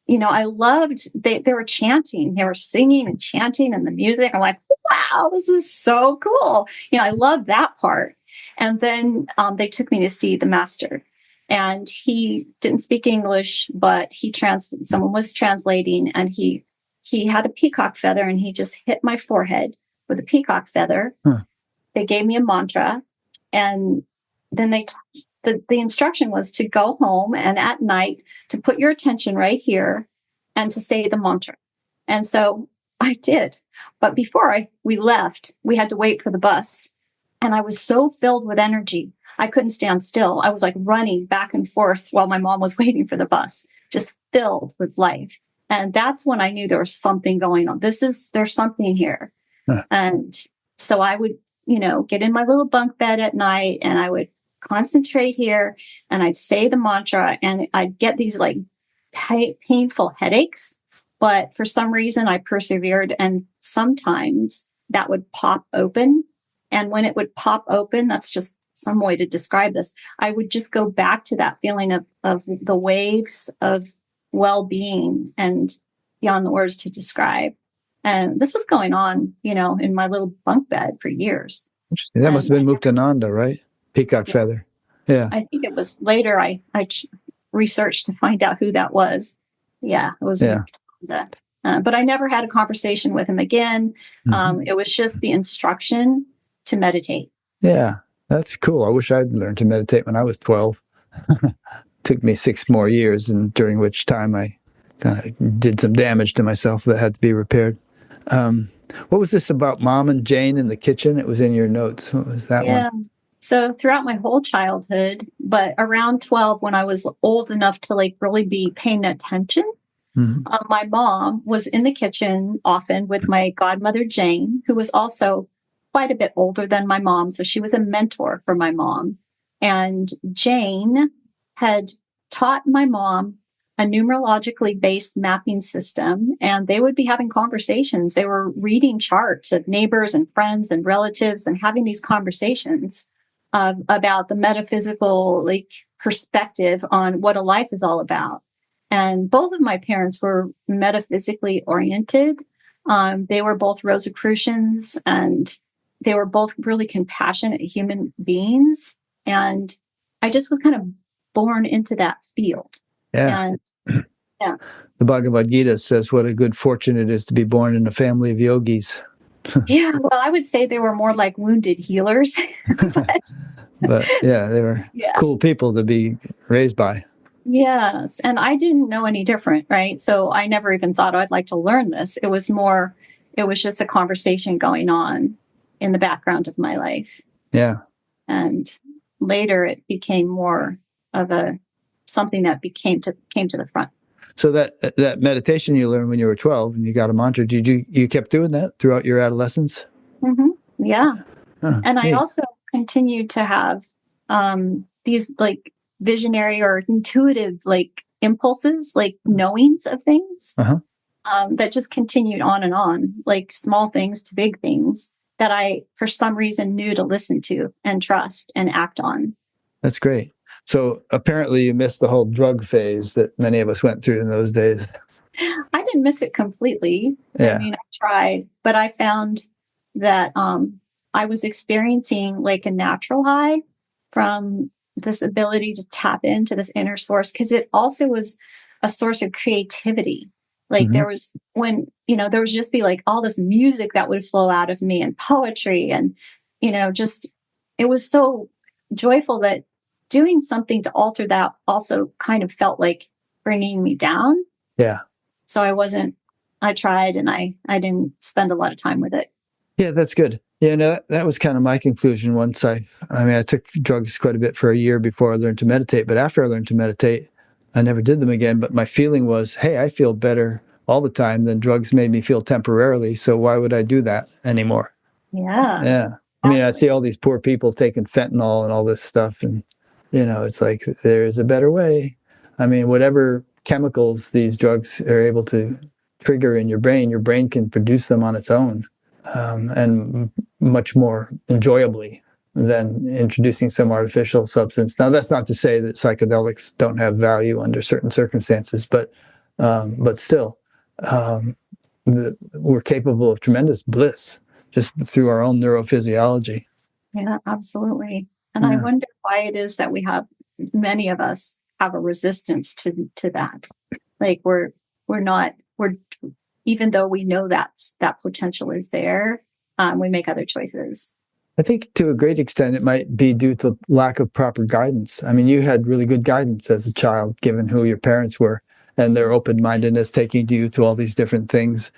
S2: I loved they were chanting, they were singing and chanting, and the music. I'm like, wow, this is so cool. I love that part. And then they took me to see the master. And he didn't speak English, but someone was translating, and he had a peacock feather, and he just hit my forehead with a peacock feather. They gave me a mantra, and then the instruction was to go home and at night to put your attention right here and to say the mantra. And so I did. But before we left, we had to wait for the bus, and I was so filled with energy. I couldn't stand still. I was like running back and forth while my mom was waiting for the bus, just filled with life. And that's when I knew there was something going on. There's something here. And so I would, get in my little bunk bed at night, and I would concentrate here, and I'd say the mantra, and I'd get these like painful headaches. But for some reason I persevered, and sometimes that would pop open. And when it would pop open, that's just some way to describe this, I would just go back to that feeling of the waves of well-being and beyond the words to describe. And this was going on, in my little bunk bed for years.
S1: That must have been Muktananda, right? Peacock feather. Yeah.
S2: I think it was later I researched to find out who that was. Yeah, it was Muktananda. But I never had a conversation with him again. It was just the instruction to meditate.
S1: Yeah, that's cool. I wish I'd learned to meditate when I was 12. Took me 6 more years, and during which time I kind of did some damage to myself that had to be repaired. What was this about Mom and Jane in the kitchen? It was in your notes. What was that one?
S2: So throughout my whole childhood, but around 12, when I was old enough to like really be paying attention, my mom was in the kitchen often with my godmother, Jane, who was also quite a bit older than my mom. So she was a mentor for my mom. And Jane had taught my mom a numerologically based mapping system, and they would be having conversations. They were reading charts of neighbors and friends and relatives and having these conversations about the metaphysical perspective on what a life is all about. And both of my parents were metaphysically oriented. They were both Rosicrucians, and they were both really compassionate human beings. And I just was kind of born into that field.
S1: Yeah.
S2: And, yeah.
S1: The Bhagavad Gita says what a good fortune it is to be born in a family of yogis.
S2: Yeah, well, I would say they were more like wounded healers.
S1: But yeah, they were cool people to be raised by.
S2: Yes. And I didn't know any different, right? So I never even thought, I'd like to learn this. It was just a conversation going on in the background of my life.
S1: Yeah.
S2: And later it became more of something that came to the front. So
S1: that meditation you learned when you were 12 and you got a mantra, you kept doing that throughout your adolescence?
S2: Mm-hmm. Yeah. And I also continued to have these visionary or intuitive impulses, knowings of things that just continued on and on, small things to big things that I, for some reason, knew to listen to and trust and act on.
S1: That's great. So apparently you missed the whole drug phase that many of us went through in those days.
S2: I didn't miss it completely.
S1: Yeah.
S2: I mean, I tried, but I found that I was experiencing a natural high from this ability to tap into this inner source, because it also was a source of creativity. There was there was just be all this music that would flow out of me and poetry, and it was so joyful that doing something to alter that also kind of felt like bringing me down.
S1: Yeah.
S2: So I tried, and I didn't spend a lot of time with it.
S1: Yeah, that's good. Yeah, no, that was kind of my conclusion once I took drugs quite a bit for a year before I learned to meditate. But after I learned to meditate, I never did them again. But my feeling was, hey, I feel better all the time than drugs made me feel temporarily. So why would I do that anymore?
S2: Yeah,
S1: Yeah. I mean, I
S2: exactly.
S1: see all these poor people taking fentanyl and all this stuff. And, it's like there's a better way. I mean, whatever chemicals these drugs are able to trigger in your brain can produce them on its own, and much more enjoyably than introducing some artificial substance. Now, that's not to say that psychedelics don't have value under certain circumstances, but still, um, we're capable of tremendous bliss just through our own neurophysiology.
S2: Yeah, absolutely. And I
S1: Yeah.
S2: wonder why it is that many of us have a resistance to that. Like we're not, we're, even though we know that potential is there, we make other choices.
S1: I think to a great extent it might be due to lack of proper guidance. I mean, you had really good guidance as a child, given who your parents were and their open mindedness, taking you to all these different things.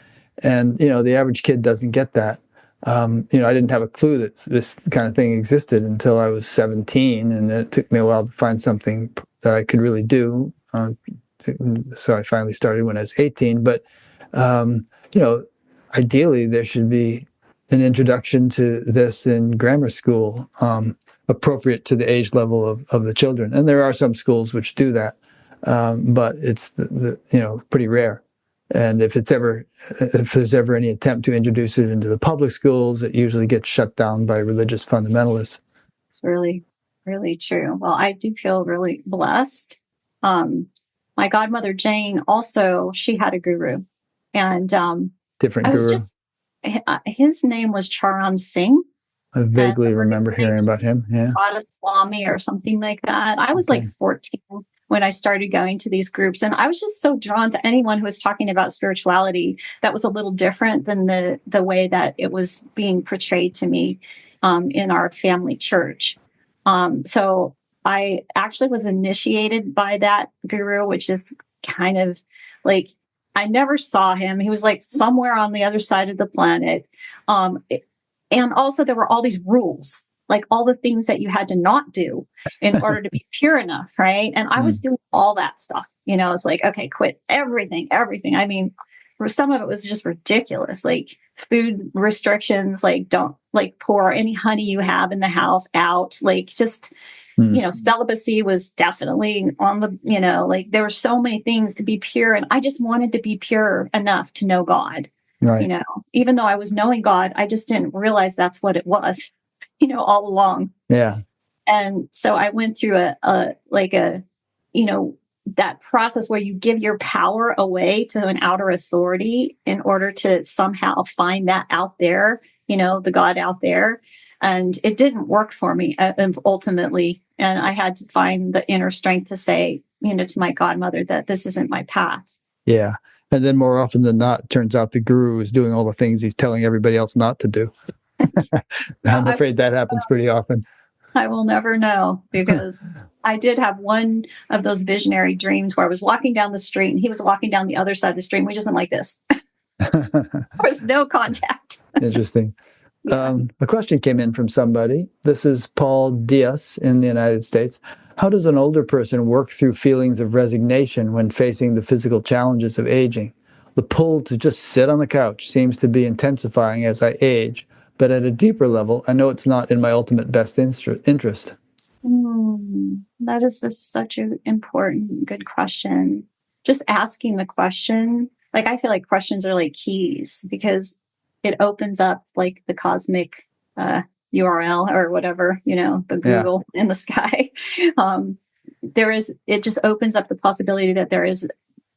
S1: And, the average kid doesn't get that. I didn't have a clue that this kind of thing existed until I was 17, and it took me a while to find something that I could really do. So I finally started when I was 18. But, um, you know, ideally there should be an introduction to this in grammar school, appropriate to the age level of the children. And there are some schools which do that, but it's pretty rare. And if there's ever any attempt to introduce it into the public schools, it usually gets shut down by religious fundamentalists.
S2: It's really, really true. Well, I do feel really blessed. Um, my godmother Jane also, she had a guru, and
S1: Different
S2: I was
S1: guru.
S2: just his name was Charan Singh,
S1: I
S2: and the
S1: vaguely remember hearing
S2: organization
S1: about him. Yeah.
S2: Radhaslami or something like that. I was like
S1: Okay.
S2: 14 when I started going to these groups, and I was just so drawn to anyone who was talking about spirituality that was a little different than the way that it was being portrayed to me in our family church. So I actually was initiated by that guru, which is kind of like I never saw him. He was like somewhere on the other side of the planet. Um, and also, there were all these rules, like all the things that you had to not do in order to be pure enough. Right. And I was
S1: Mm,
S2: doing all that stuff. It's like, okay, quit everything, everything. I mean, for some of it was just ridiculous, like food restrictions, like don't like pour any honey you have in the house out, like just
S1: mm,
S2: celibacy was definitely on the, like there were so many things to be pure. And I just wanted to be pure enough to know God, you
S1: right.
S2: know, even though I was knowing God, I just didn't realize that's what it was, all along.
S1: Yeah.
S2: And so I went through you know, that process where you give your power away to an outer authority in order to somehow find that out there, the God out there. And it didn't work for me ultimately. And I had to find the inner strength to say, to my godmother that this isn't my path.
S1: Yeah. And then more often than not, it turns out the guru is doing all the things he's telling everybody else not to do. I'm
S2: I,
S1: afraid that happens pretty often.
S2: I will never know because I did have one of those visionary dreams where I was walking down the street and he was walking down the other side of the street. And we just went like this. There was no contact.
S1: Interesting.
S2: Yeah.
S1: A question came in from somebody. This is Paul Diaz in the United States. How does an older person work through feelings of resignation when facing the physical challenges of aging? The pull to just sit on the couch seems to be intensifying as I age, but at a deeper level, I know it's not in my ultimate best interest.
S2: That is such an important, good question. Just asking the question, like I feel like questions are like keys because it opens up like the cosmic URL or whatever, the
S1: Yeah,
S2: Google in the sky. Um, it just opens up the possibility that there is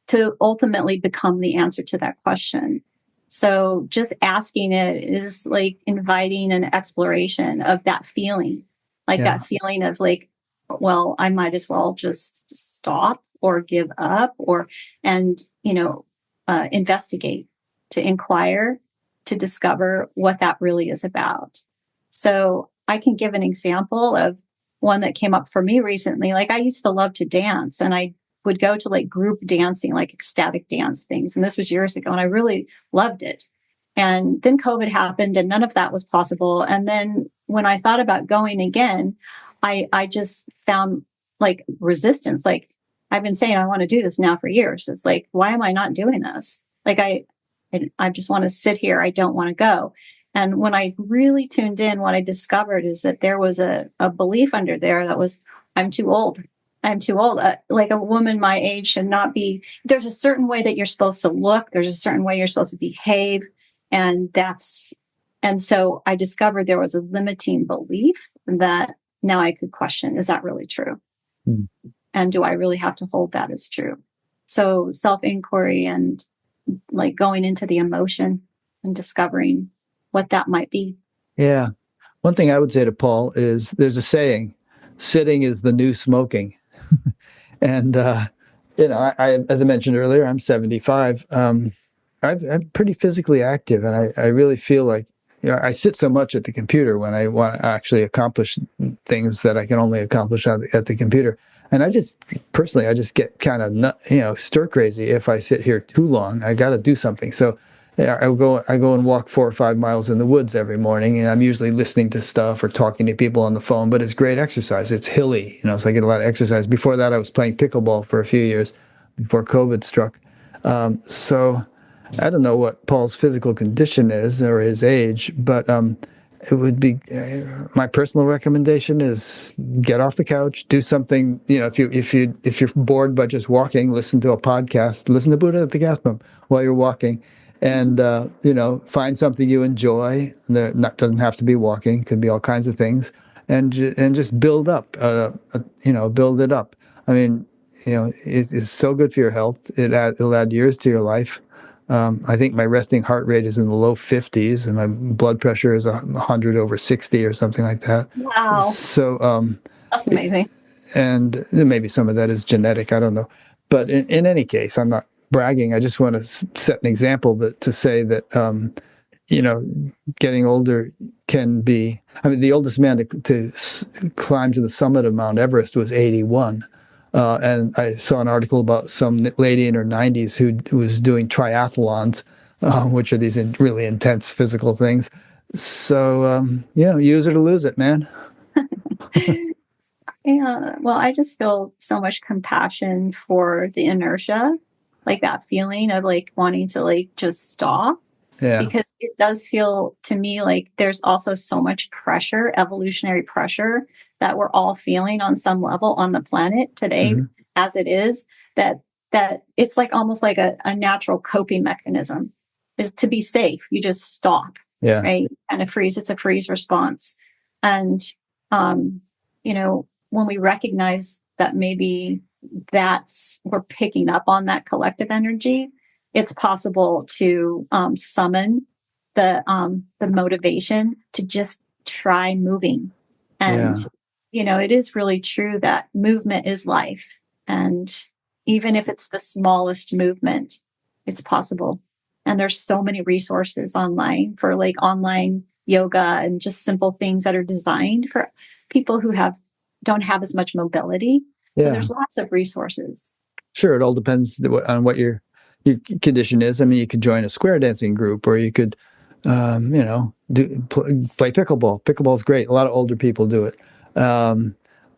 S2: to ultimately become the answer to that question. So just asking it is like inviting an exploration of that feeling, like
S1: yeah,
S2: that feeling of like, well, I might as well just stop or give up and, investigate, to inquire, to discover what that really is about. So I can give an example of one that came up for me recently. Like I used to love to dance and I would go to like group dancing, like ecstatic dance things. And this was years ago and I really loved it. And then COVID happened and none of that was possible. And then when I thought about going again, I just found like resistance. Like I've been saying, I want to do this now for years. It's like, why am I not doing this? Like I just want to sit here. I don't want to go. And when I really tuned in, what I discovered is that there was a belief under there that was, I'm too old. I'm too old. Like a woman my age should not be. There's a certain way that you're supposed to look. There's a certain way you're supposed to behave. And so I discovered there was a limiting belief that now I could question, is that really true?
S1: Mm.
S2: And do I really have to hold that as true? So self-inquiry and like going into the emotion and discovering what that might be.
S1: Yeah. One thing I would say to Paul is there's a saying, sitting is the new smoking. And, I, as I mentioned earlier, I'm 75. I'm pretty physically active, and I really feel like, I sit so much at the computer when I want to actually accomplish things that I can only accomplish at the computer. And I just get kind of, stir crazy if I sit here too long. I got to do something. So I go and walk 4 or 5 miles in the woods every morning, and I'm usually listening to stuff or talking to people on the phone, but it's great exercise. It's hilly, so I get a lot of exercise. Before that, I was playing pickleball for a few years before COVID struck. So I don't know what Paul's physical condition is or his age, but it would be my personal recommendation is get off the couch, do something. If you're bored by just walking, listen to a podcast, listen to Buddha at the Gas Pump while you're walking, and find something you enjoy. Doesn't have to be walking; it could be all kinds of things, and just build up. Build it up. I mean, it's so good for your health. It'll add years to your life. I think my resting heart rate is in the low 50s, and my blood pressure is 100 over 60 or something like that.
S2: Wow.
S1: So
S2: that's amazing.
S1: And maybe some of that is genetic. I don't know. But in any case, I'm not bragging. I just want to set an example to say that, getting older can be, the oldest man to climb to the summit of Mount Everest was 81. And I saw an article about some lady in her 90s who was doing triathlons, which are these really intense physical things. So, use it or lose it, man.
S2: Yeah. Well, I just feel so much compassion for the inertia, like that feeling of like wanting to like just stop.
S1: Yeah.
S2: Because it does feel to me like there's also so much pressure, evolutionary pressure, that we're all feeling on some level on the planet today, as it is, that it's like almost like a natural coping mechanism is to be safe. You just stop, right? And a freeze. It's a freeze response. And, when we recognize that maybe we're picking up on that collective energy, it's possible to summon the motivation to just try moving. And, it is really true that movement is life. And even if it's the smallest movement, it's possible. And there's so many resources online for like online yoga and just simple things that are designed for people who don't have as much mobility. So there's lots of resources.
S1: Sure. It all depends on what your condition is. You could join a square dancing group, or you could, play pickleball. Pickleball is great. A lot of older people do it.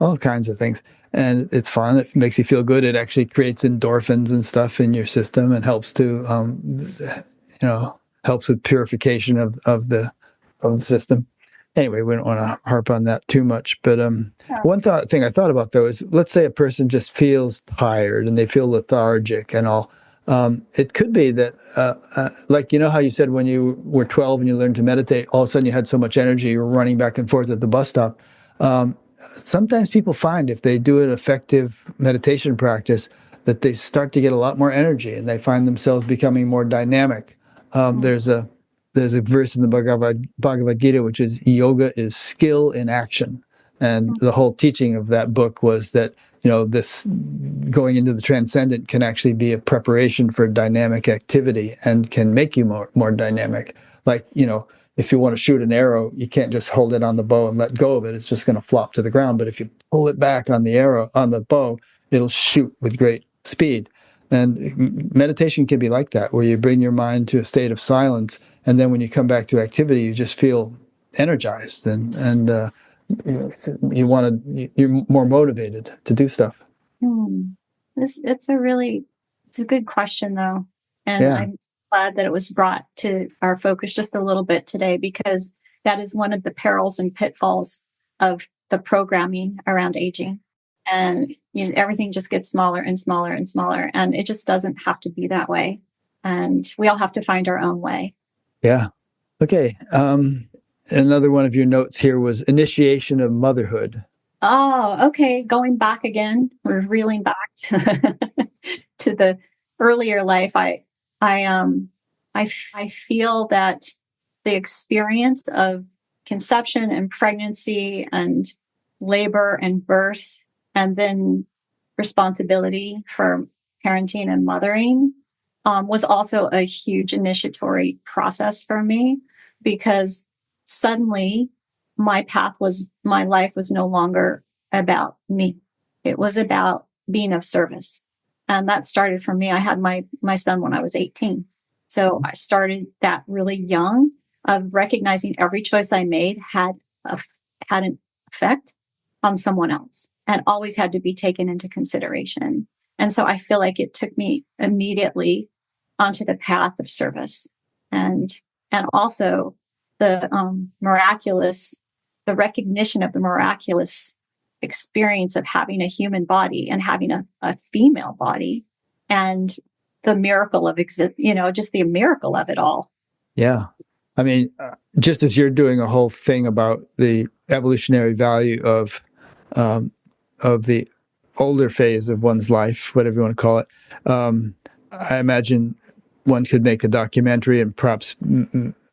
S1: All kinds of things. And it's fun. It makes you feel good. It actually creates endorphins and stuff in your system and helps to, helps with purification of the system. Anyway, we don't want to harp on that too much. But one thing I thought about, though, is let's say a person just feels tired and they feel lethargic and all. It could be that, like, how you said when you were 12 and you learned to meditate, all of a sudden you had so much energy, you were running back and forth at the bus stop. Sometimes people find if they do an effective meditation practice that they start to get a lot more energy and they find themselves becoming more dynamic. There's a verse in the Bhagavad Gita, which is yoga is skill in action. And the whole teaching of that book was that, this going into the transcendent can actually be a preparation for dynamic activity and can make you more dynamic. Like, if you want to shoot an arrow, you can't just hold it on the bow and let go of it. It's just going to flop to the ground. But if you pull it back on the bow, it'll shoot with great speed. And meditation can be like that, where you bring your mind to a state of silence, and then when you come back to activity, you just feel energized, and you're more motivated to do stuff.
S2: Hmm. It's a good question though. And
S1: Yeah,
S2: I'm glad that it was brought to our focus just a little bit today, because that is one of the perils and pitfalls of the programming around aging. And everything just gets smaller and smaller and smaller. And it just doesn't have to be that way. And we all have to find our own way.
S1: yeah. Okay. Another one of your notes here was initiation of motherhood.
S2: Oh, okay. Going back again, we're reeling back to, to the earlier life. I, um, I feel that the experience of conception and pregnancy and labor and birth, and then responsibility for parenting and mothering, was also a huge initiatory process for me, because suddenly my life was no longer about me. It was about being of service. And that started for me. I had my son when I was 18. So I started that really young, of recognizing every choice I made had an effect on someone else and always had to be taken into consideration. And so I feel like it took me immediately onto the path of service, and also the miraculous, the recognition of the miraculous experience of having a human body and having a female body, and the miracle of just the miracle of it all.
S1: Yeah. I mean, just as you're doing a whole thing about the evolutionary value of the older phase of one's life, whatever you want to call it, I imagine one could make a documentary, and perhaps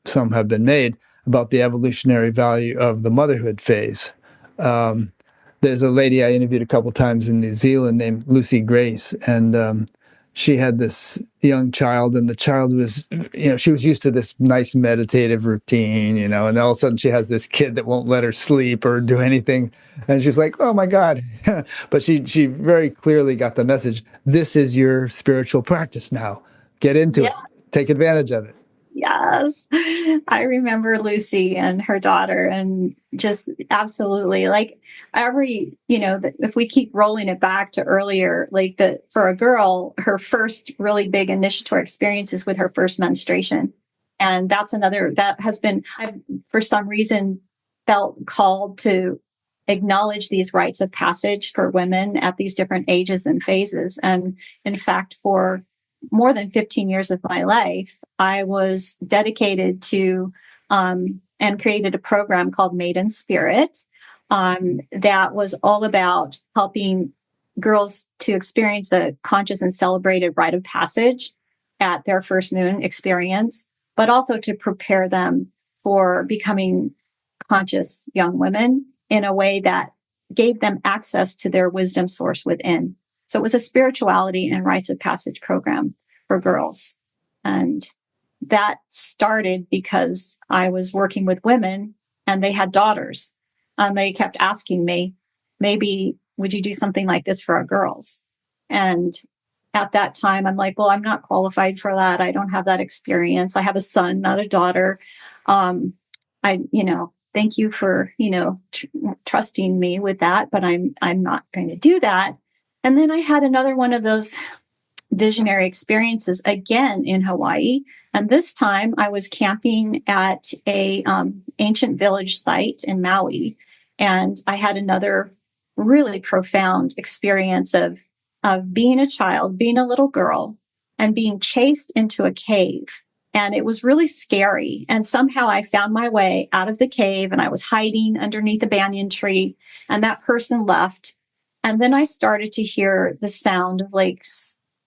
S1: some have been made, about the evolutionary value of the motherhood phase. There's a lady I interviewed a couple times in New Zealand named Lucy Grace, and she had this young child, and the child was, she was used to this nice meditative routine, and all of a sudden she has this kid that won't let her sleep or do anything. And she's like, oh my God. But she very clearly got the message. This is your spiritual practice now. Get into
S2: Yeah.
S1: it. Take advantage of it.
S2: Yes. I remember Lucy and her daughter, and just absolutely like if we keep rolling it back to earlier, like for a girl, her first really big initiatory experience is with her first menstruation. And that's another that has been, I've for some reason felt called to acknowledge these rites of passage for women at these different ages and phases. And in fact, for more than 15 years of my life, I was dedicated to and created a program called Maiden Spirit, that was all about helping girls to experience a conscious and celebrated rite of passage at their first moon experience, but also to prepare them for becoming conscious young women in a way that gave them access to their wisdom source within. So it was a spirituality and rites of passage program for girls. And that started because I was working with women and they had daughters. And they kept asking me, maybe would you do something like this for our girls? And at that time, I'm like, well, I'm not qualified for that. I don't have that experience. I have a son, not a daughter. Thank you for, trusting me with that, but I'm not going to do that. And then I had another one of those visionary experiences again in Hawaii. And this time I was camping at a ancient village site in Maui. And I had another really profound experience of being a child, being a little girl, and being chased into a cave. And it was really scary. And somehow I found my way out of the cave, and I was hiding underneath a banyan tree, and that person left. And then I started to hear the sound of like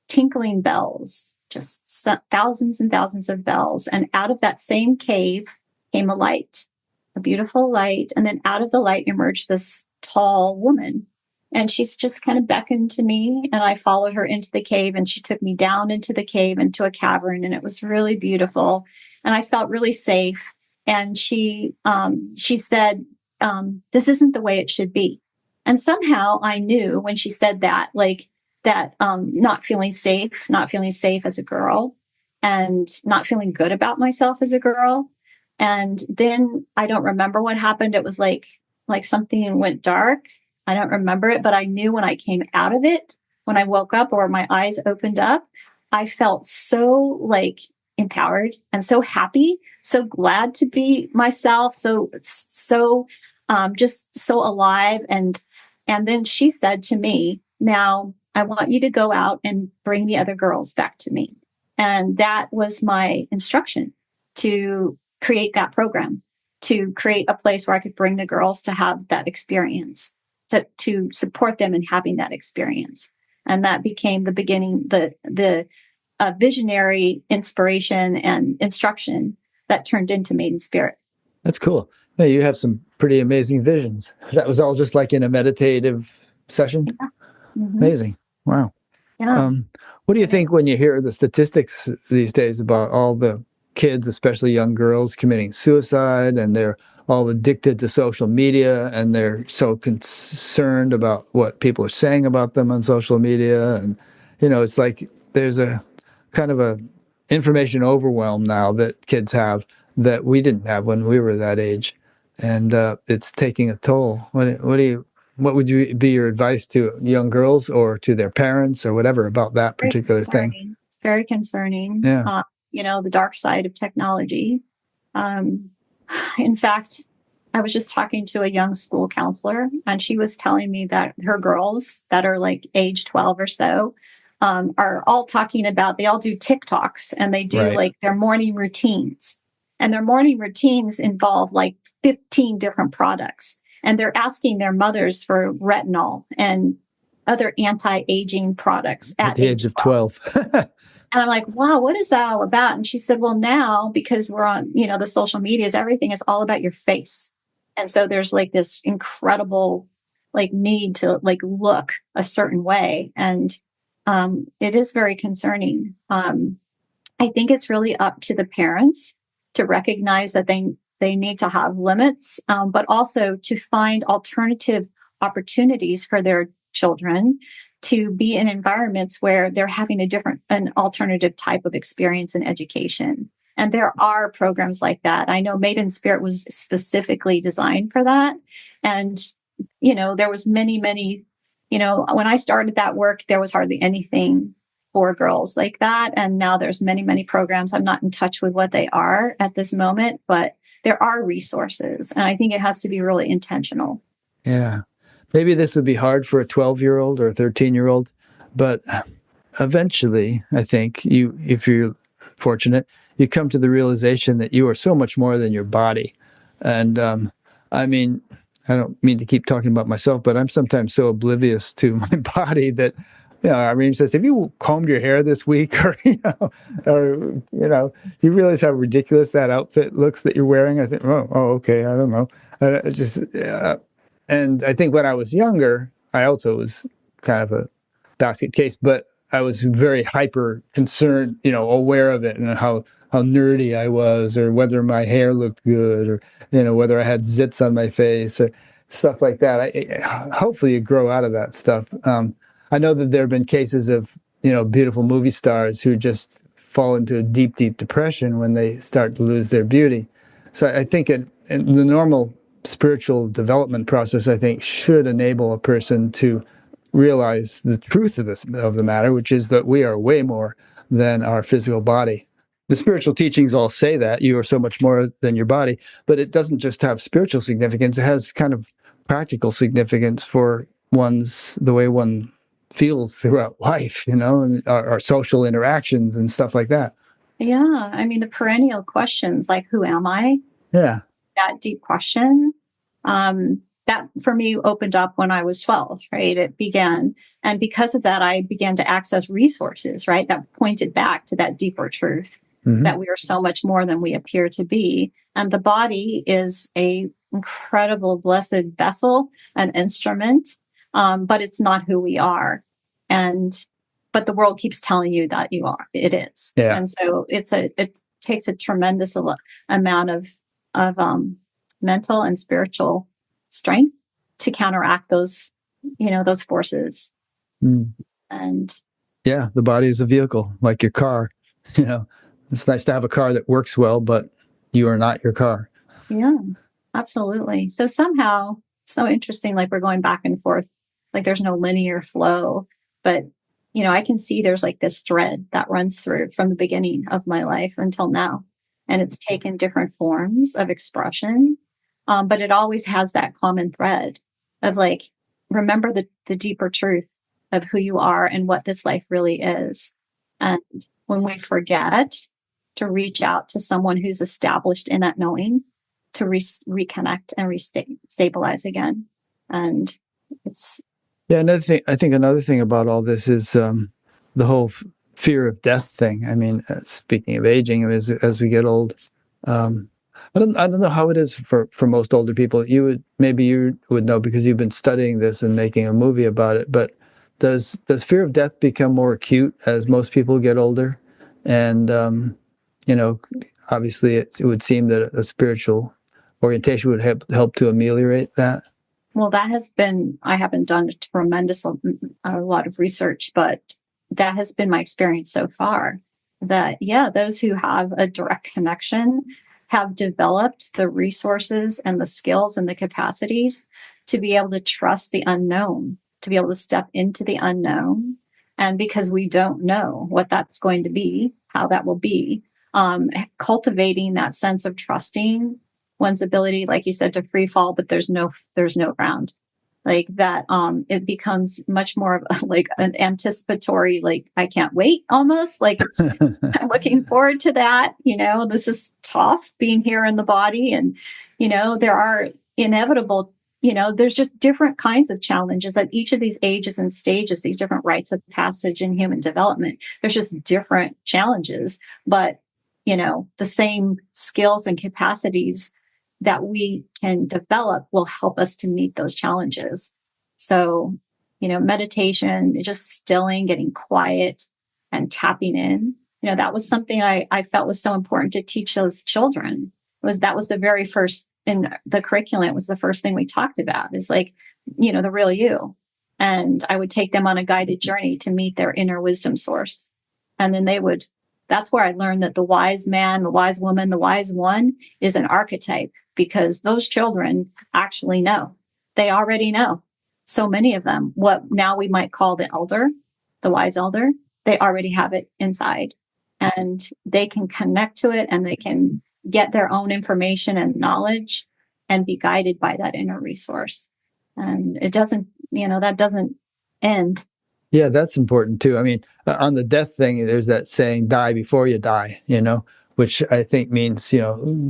S2: tinkling bells, just thousands and thousands of bells. And out of that same cave came a light, a beautiful light. And then out of the light emerged this tall woman. And she's just kind of beckoned to me, and I followed her into the cave, and she took me down into the cave, into a cavern, and it was really beautiful. And I felt really safe. And she said, this isn't the way it should be. And somehow I knew when she said that, like, that not feeling safe as a girl, and not feeling good about myself as a girl. And then I don't remember what happened. It was like something went dark. I don't remember it, but I knew when I came out of it, when I woke up or my eyes opened up, I felt so like empowered and so happy, so glad to be myself, just so alive. And then she said to me, "Now I want you to go out and bring the other girls back to me." And that was my instruction, to create that program, to create a place where I could bring the girls to have that experience, to support them in having that experience. And that became the beginning, the visionary inspiration and instruction that turned into Maiden Spirit.
S1: That's cool. Yeah, you have some pretty amazing visions. That was all just like in a meditative session.
S2: Yeah. Mm-hmm.
S1: Amazing. Wow.
S2: Yeah.
S1: What do you think when you hear the statistics these days about all the kids, especially young girls, committing suicide, and they're all addicted to social media, and they're so concerned about what people are saying about them on social media? And, it's like there's a kind of a information overwhelm now that kids have that we didn't have when we were that age. And it's taking a toll. What would be your advice to young girls or to their parents or whatever about that
S2: Very
S1: particular thing?
S2: concerning. It's very concerning.
S1: Yeah.
S2: The dark side of technology. In fact, I was just talking to a young school counselor, and she was telling me that her girls that are like age 12 or so are all talking about, they all do TikToks, and they do
S1: Right.
S2: like their morning routines. And their morning routines involve like 15 different products. And they're asking their mothers for retinol and other anti-aging products
S1: At the age of 12.
S2: And I'm like, wow, what is that all about? And she said, well, now because we're on, the social medias, everything is all about your face. And so there's like this incredible like need to like look a certain way. And it is very concerning. I think it's really up to the parents to recognize that they need to have limits, but also to find alternative opportunities for their children to be in environments where they're having an alternative type of experience and education. And there are programs like that. I know Maiden Spirit was specifically designed for that. And, there was many, many, when I started that work, there was hardly anything for girls like that. And now there's many, many programs. I'm not in touch with what they are at this moment, but there are resources. And I think it has to be really intentional.
S1: Yeah. Maybe this would be hard for a 12-year-old or a 13-year-old, but eventually, I think if you're fortunate, you come to the realization that you are so much more than your body. And I mean, I don't mean to keep talking about myself, but I'm sometimes so oblivious to my body that, Irene says, "Have you combed your hair this week?" You realize how ridiculous that outfit looks that you're wearing. I think, oh, okay, I don't know. And I think when I was younger, I also was kind of a basket case, but I was very hyper concerned, aware of it and how nerdy I was, or whether my hair looked good, or, whether I had zits on my face or stuff like that. Hopefully you grow out of that stuff. I know that there have been cases of, beautiful movie stars who just fall into a deep, deep depression when they start to lose their beauty. So I think in the normal spiritual development process, I think, should enable a person to realize the truth of the matter, which is that we are way more than our physical body. The spiritual teachings all say that you are so much more than your body, but it doesn't just have spiritual significance. It has kind of practical significance for the way one feels throughout life, and our social interactions and stuff like that.
S2: Yeah. I mean, the perennial questions like, who am I?
S1: Yeah.
S2: That deep question, that for me opened up when I was 12, right? It began. And because of that, I began to access resources, right? That pointed back to that deeper truth, that we are so much more than we appear to be. And the body is a incredible, blessed vessel, an instrument, but it's not who we are. But the world keeps telling you that it is.
S1: Yeah.
S2: And so it takes a tremendous amount of mental and spiritual strength to counteract those forces. And
S1: Yeah, the body is a vehicle, like your car. You know, it's nice to have a car that works well, but you are not your car.
S2: yeah, absolutely. So somehow, so interesting, like we're going back and forth, like there's no linear flow, but I can see there's like this thread that runs through from the beginning of my life until now. And it's taken different forms of expression. But it always has that common thread of like, remember the deeper truth of who you are and what this life really is. And when we forget to reach out to someone who's established in that knowing, to reconnect and stabilize again. And it's,
S1: Yeah, another thing about all this is the whole fear of death thing. I mean, speaking of aging, as we get old, um, I don't know how it is for most older people. You would know because you've been studying this and making a movie about it. But does fear of death become more acute as most people get older? And you know, obviously, it would seem that a spiritual orientation would help to ameliorate that.
S2: well, that has been, I haven't done a lot of research, but that has been my experience so far. That, yeah, those who have a direct connection have developed the resources and the skills and the capacities to be able to trust the unknown, to be able to step into the unknown. And because we don't know what that's going to be, how that will be, cultivating that sense of trusting one's ability, like you said, to free fall, but there's no ground like that. It becomes much more of like an anticipatory, like I can't wait, almost like it's I'm looking forward to that. This is tough being here in the body, and there are inevitable. There's just different kinds of challenges at each of these ages and stages, these different rites of passage in human development. There's just different challenges, but the same skills and capacities that we can develop will help us to meet those challenges. So, meditation, just stilling, getting quiet and tapping in, that was something I felt was so important to teach those children. That was the very first in the curriculum. It was the first thing we talked about is like, the real you. And I would take them on a guided journey to meet their inner wisdom source. And then that's where I learned that the wise man, the wise woman, the wise one is an archetype, because those children actually know. They already know. So many of them, what now we might call the elder, the wise elder, they already have it inside. And they can connect to it, and they can get their own information and knowledge and be guided by that inner resource. And it doesn't, that doesn't end.
S1: Yeah, that's important too. I mean, on the death thing, there's that saying, die before you die, which I think means,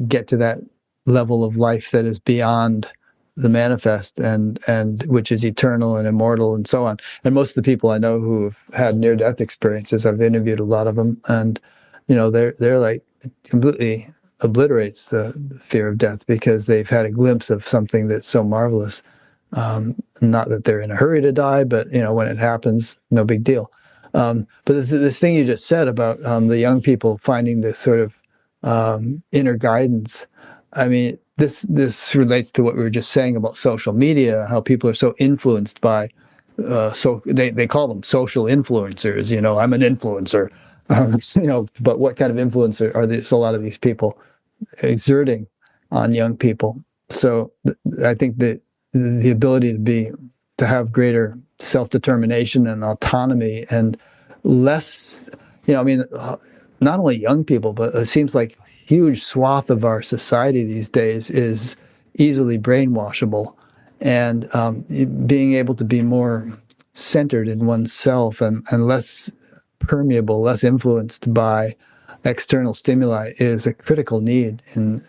S1: get to that level of life that is beyond the manifest and which is eternal and immortal and so on. And most of the people I know who have had near-death experiences, I've interviewed a lot of them, and they're like completely obliterates the fear of death because they've had a glimpse of something that's so marvelous. Not that they're in a hurry to die, but when it happens, no big deal. But this thing you just said about the young people finding this sort of inner guidance, I mean, this relates to what we were just saying about social media, how people are so influenced by, so they call them social influencers. I'm an influencer, but what kind of influence are these? A lot of these people exerting on young people. So I think that the ability to have greater self-determination and autonomy and less, not only young people, but it seems like huge swath of our society these days is easily brainwashable, and being able to be more centered in oneself and less permeable, less influenced by external stimuli is a critical need in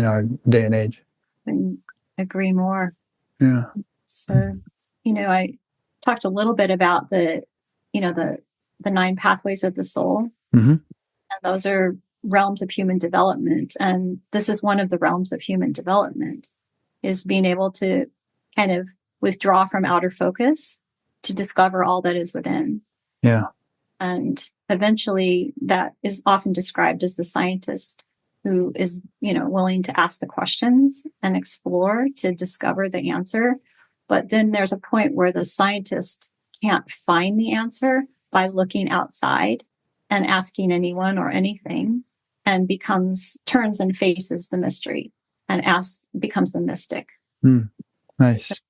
S1: our day and age.
S2: I agree more.
S1: Yeah.
S2: So, I talked a little bit about the 9 pathways of the soul.
S1: Mm-hmm.
S2: And those are realms of human development. And this is one of the realms of human development, is being able to kind of withdraw from outer focus to discover all that is within.
S1: Yeah.
S2: And eventually that is often described as the scientist who is, willing to ask the questions and explore to discover the answer. But then there's a point where the scientist can't find the answer by looking outside and asking anyone or anything, and turns and faces the mystery and becomes the mystic.
S1: Nice.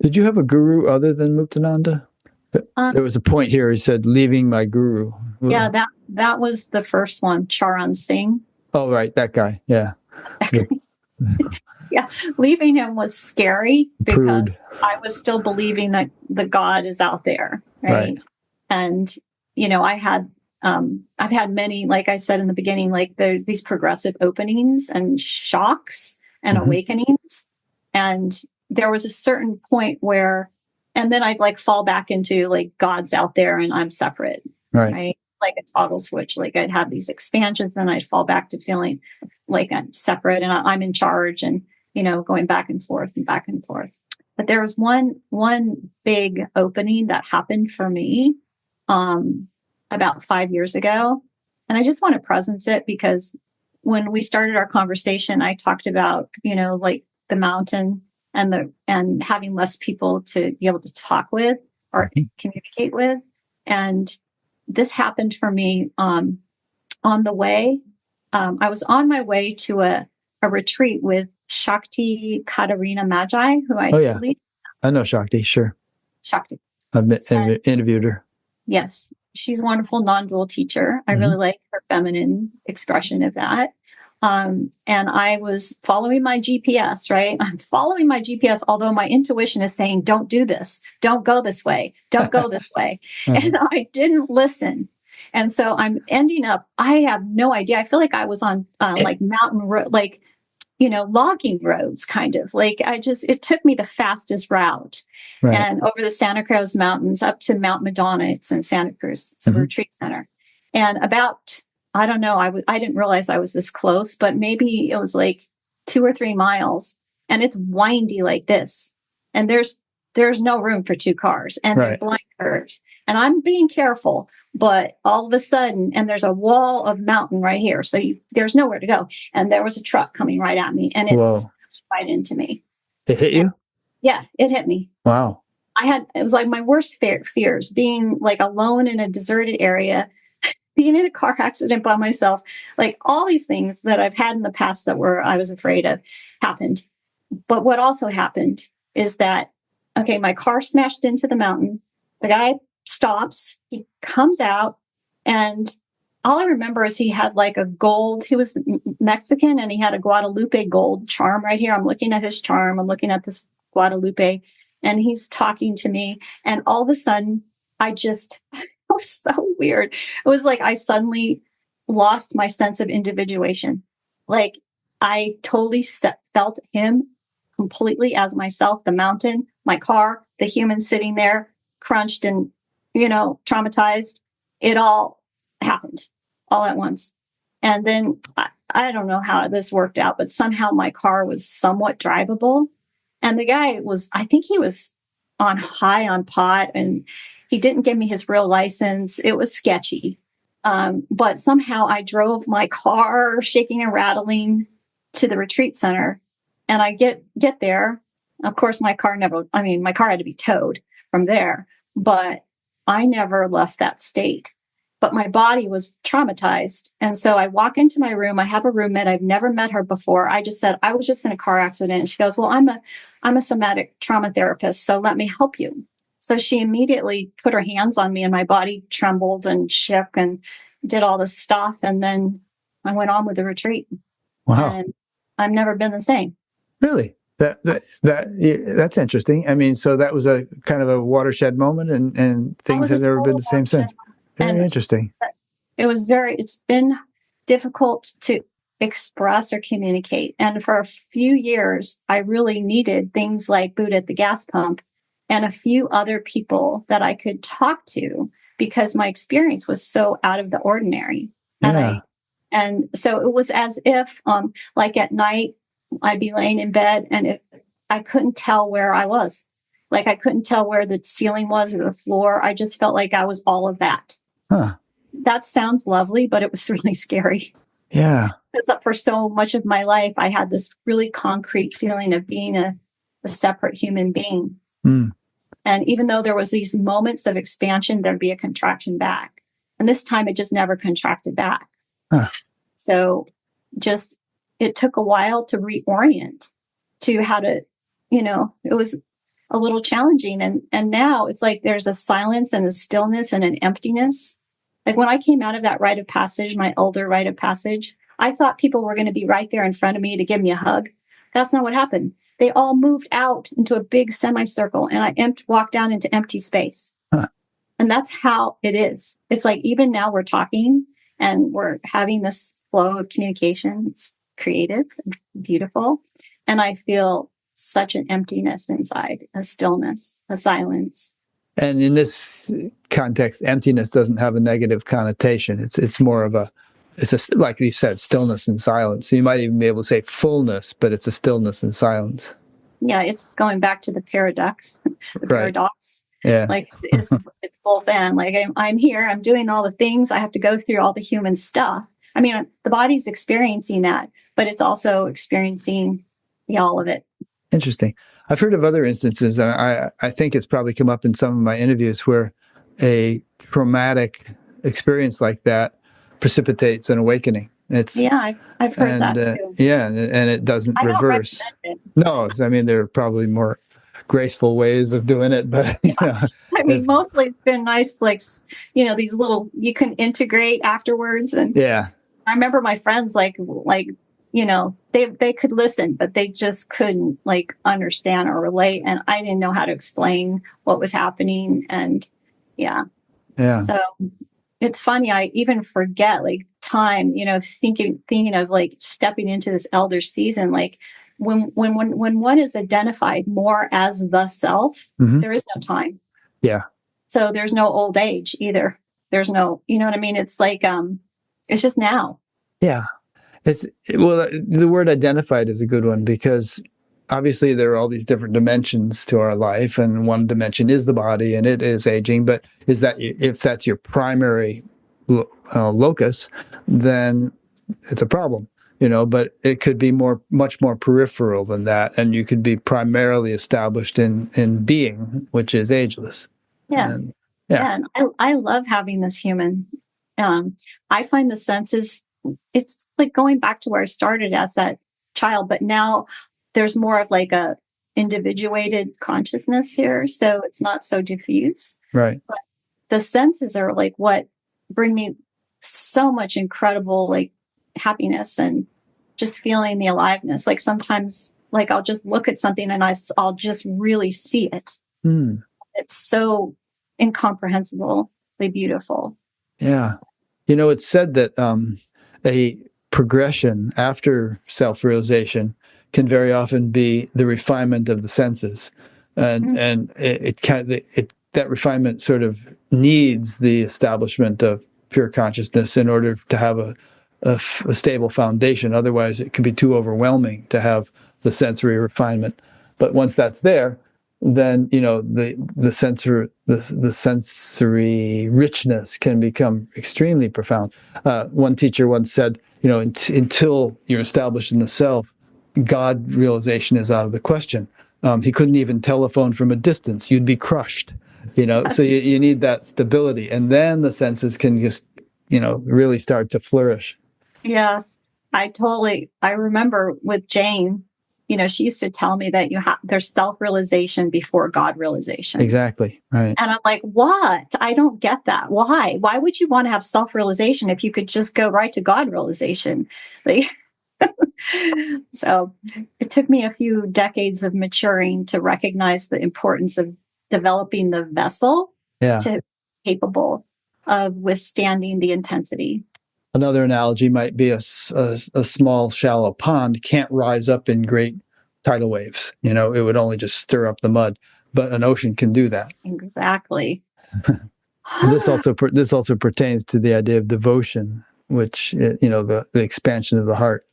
S1: Did you have a guru other than Muktananda? There was a point here. He said, leaving my guru.
S2: Yeah, that was the first one, Charan Singh.
S1: Oh, right. That guy. Yeah.
S2: Yeah. Leaving him was scary because
S1: Prude.
S2: I was still believing that the God is out there. Right. And, I've had many, like I said in the beginning, like there's these progressive openings and shocks and awakenings. And there was a certain point where, and then I'd like fall back into like God's out there and I'm separate. Right. Like a toggle switch. Like I'd have these expansions and I'd fall back to feeling like I'm separate and I'm in charge and, going back and forth and back and forth. But there was one big opening that happened for me about 5 years ago. And I just want to presence it because when we started our conversation, I talked about, like the mountain and having less people to be able to talk with or communicate with. And this happened for me on the way. I was on my way to a retreat with Shakti Katarina Magi, who I believe.
S1: I know Shakti, sure.
S2: Shakti.
S1: I've interviewed her.
S2: Yes. She's a wonderful non-dual teacher. I really like her feminine expression of that. And I was following my GPS, right? I'm following my GPS, although my intuition is saying, don't do this. Don't go this way. Don't go this way. And I didn't listen. And so I'm ending up, I have no idea. I feel like I was on like mountain road, like, logging roads kind of like it took me the fastest route and over the Santa Cruz Mountains up to Mount Madonna. It's in Santa Cruz. It's a retreat center. And about, I don't know, I didn't realize I was this close, but maybe it was like 2 or 3 miles and it's windy like this. And there's no room for 2 cars and they're blind curves. And I'm being careful, but all of a sudden, and there's a wall of mountain right here. So there's nowhere to go. And there was a truck coming right at me and it smashed right into me.
S1: It hit you?
S2: Yeah, it hit me.
S1: Wow.
S2: It was like my worst fears, being like alone in a deserted area, being in a car accident by myself, like all these things that I've had in the past that I was afraid of happened. But what also happened is that, my car smashed into the mountain. The guy stops, he comes out, and all I remember is he had like he was Mexican and he had a Guadalupe gold charm right here. I'm looking at his charm. I'm looking at this Guadalupe and he's talking to me. And all of a sudden it was so weird. It was like I suddenly lost my sense of individuation. Like I totally felt him completely as myself, the mountain, my car, the human sitting there, crunched and, traumatized. It all happened all at once. And then I don't know how this worked out, but somehow my car was somewhat drivable. And the guy I think he was high on pot and he didn't give me his real license. It was sketchy. But somehow I drove my car shaking and rattling to the retreat center. And I get there. Of course, my car had to be towed from there, but I never left that state. But my body was traumatized. And so I walk into my room. I have a roommate. I've never met her before. I just said, I was just in a car accident. And she goes, well, I'm a somatic trauma therapist. So let me help you. So she immediately put her hands on me and my body trembled and shook and did all this stuff. And then I went on with the retreat.
S1: Wow.
S2: And I've never been the same.
S1: Really? That's interesting. I mean, so that was a kind of a watershed moment and things have never been the same since. Very interesting.
S2: It's been difficult to express or communicate. And for a few years, I really needed things like Buddha at the gas pump and a few other people that I could talk to because my experience was so out of the ordinary.
S1: Yeah.
S2: And so it was as if, like at night, I'd be laying in bed and I couldn't tell where I was. Like I couldn't tell where the ceiling was or the floor. I just felt like I was all of that.
S1: Huh.
S2: That sounds lovely, but it was really scary.
S1: Yeah.
S2: Because for so much of my life, I had this really concrete feeling of being a separate human being.
S1: Mm.
S2: And even though there was these moments of expansion, there'd be a contraction back. And this time it just never contracted back.
S1: Huh.
S2: So just, it took a while to reorient to how to, it was a little challenging. And now it's like there's a silence and a stillness and an emptiness. Like when I came out of that rite of passage, my older rite of passage, I thought people were going to be right there in front of me to give me a hug. That's not what happened. They all moved out into a big semicircle, and I walked down into empty space.
S1: Huh.
S2: And that's how it is. It's like even now we're talking and we're having this flow of communication. It's creative, beautiful. And I feel such an emptiness inside, a stillness, a silence.
S1: And in this context, emptiness doesn't have a negative connotation. It's more of like you said, stillness and silence. You might even be able to say fullness, but it's a stillness and silence.
S2: Yeah, it's going back to the paradox. Paradox.
S1: Yeah,
S2: like it's both and. Like I'm here, I'm doing all the things. I have to go through all the human stuff. I mean, the body's experiencing that, but it's also experiencing all of it.
S1: Interesting. I've heard of other instances, and I think it's probably come up in some of my interviews, where a traumatic experience like that precipitates an awakening.
S2: I've heard that too.
S1: Yeah, and it doesn't reverse. No, I mean, there are probably more graceful ways of doing it, but
S2: I mean, mostly it's been nice, like these little you can integrate afterwards. And I remember my friends like they could listen, but they just couldn't like understand or relate, and I didn't know how to explain what was happening. And so it's funny, I even forget like time, thinking of like stepping into this elder season, like when one is identified more as the self, there is no time.
S1: Yeah.
S2: So there's no old age either. There's no, you know what I mean? It's like it's just now.
S1: Yeah. The word identified is a good one, because obviously there are all these different dimensions to our life, and one dimension is the body, and it is aging. But if that's your primary locus, then it's a problem, but it could be much more peripheral than that. And you could be primarily established in being, which is ageless.
S2: Yeah. And I love having this human. I find the senses, it's like going back to where I started as that child, but now there's more of like a individuated consciousness here. So it's not so diffuse.
S1: Right.
S2: But the senses are like what bring me so much incredible like happiness and just feeling the aliveness. Like sometimes like I'll just look at something and I'll just really see it. It's so incomprehensibly beautiful.
S1: Yeah. It's said that a progression after self-realization can very often be the refinement of the senses, and that refinement sort of needs the establishment of pure consciousness in order to have a stable foundation. Otherwise, it can be too overwhelming to have the sensory refinement. But once that's there, then the sensory richness can become extremely profound. One teacher once said, until you're established in the self, God realization is out of the question. He couldn't even telephone from a distance; you'd be crushed. So you need that stability, and then the senses can just really start to flourish.
S2: Yes, I remember with Jane. She used to tell me that there's self-realization before God realization.
S1: Exactly. Right.
S2: And I'm like, what? I don't get that. Why? Why would you want to have self-realization if you could just go right to God realization? So it took me a few decades of maturing to recognize the importance of developing the vessel to be capable of withstanding the intensity.
S1: Another analogy might be a small, shallow pond can't rise up in great tidal waves. It would only just stir up the mud. But an ocean can do that.
S2: Exactly.
S1: This also pertains to the idea of devotion, which the expansion of the heart.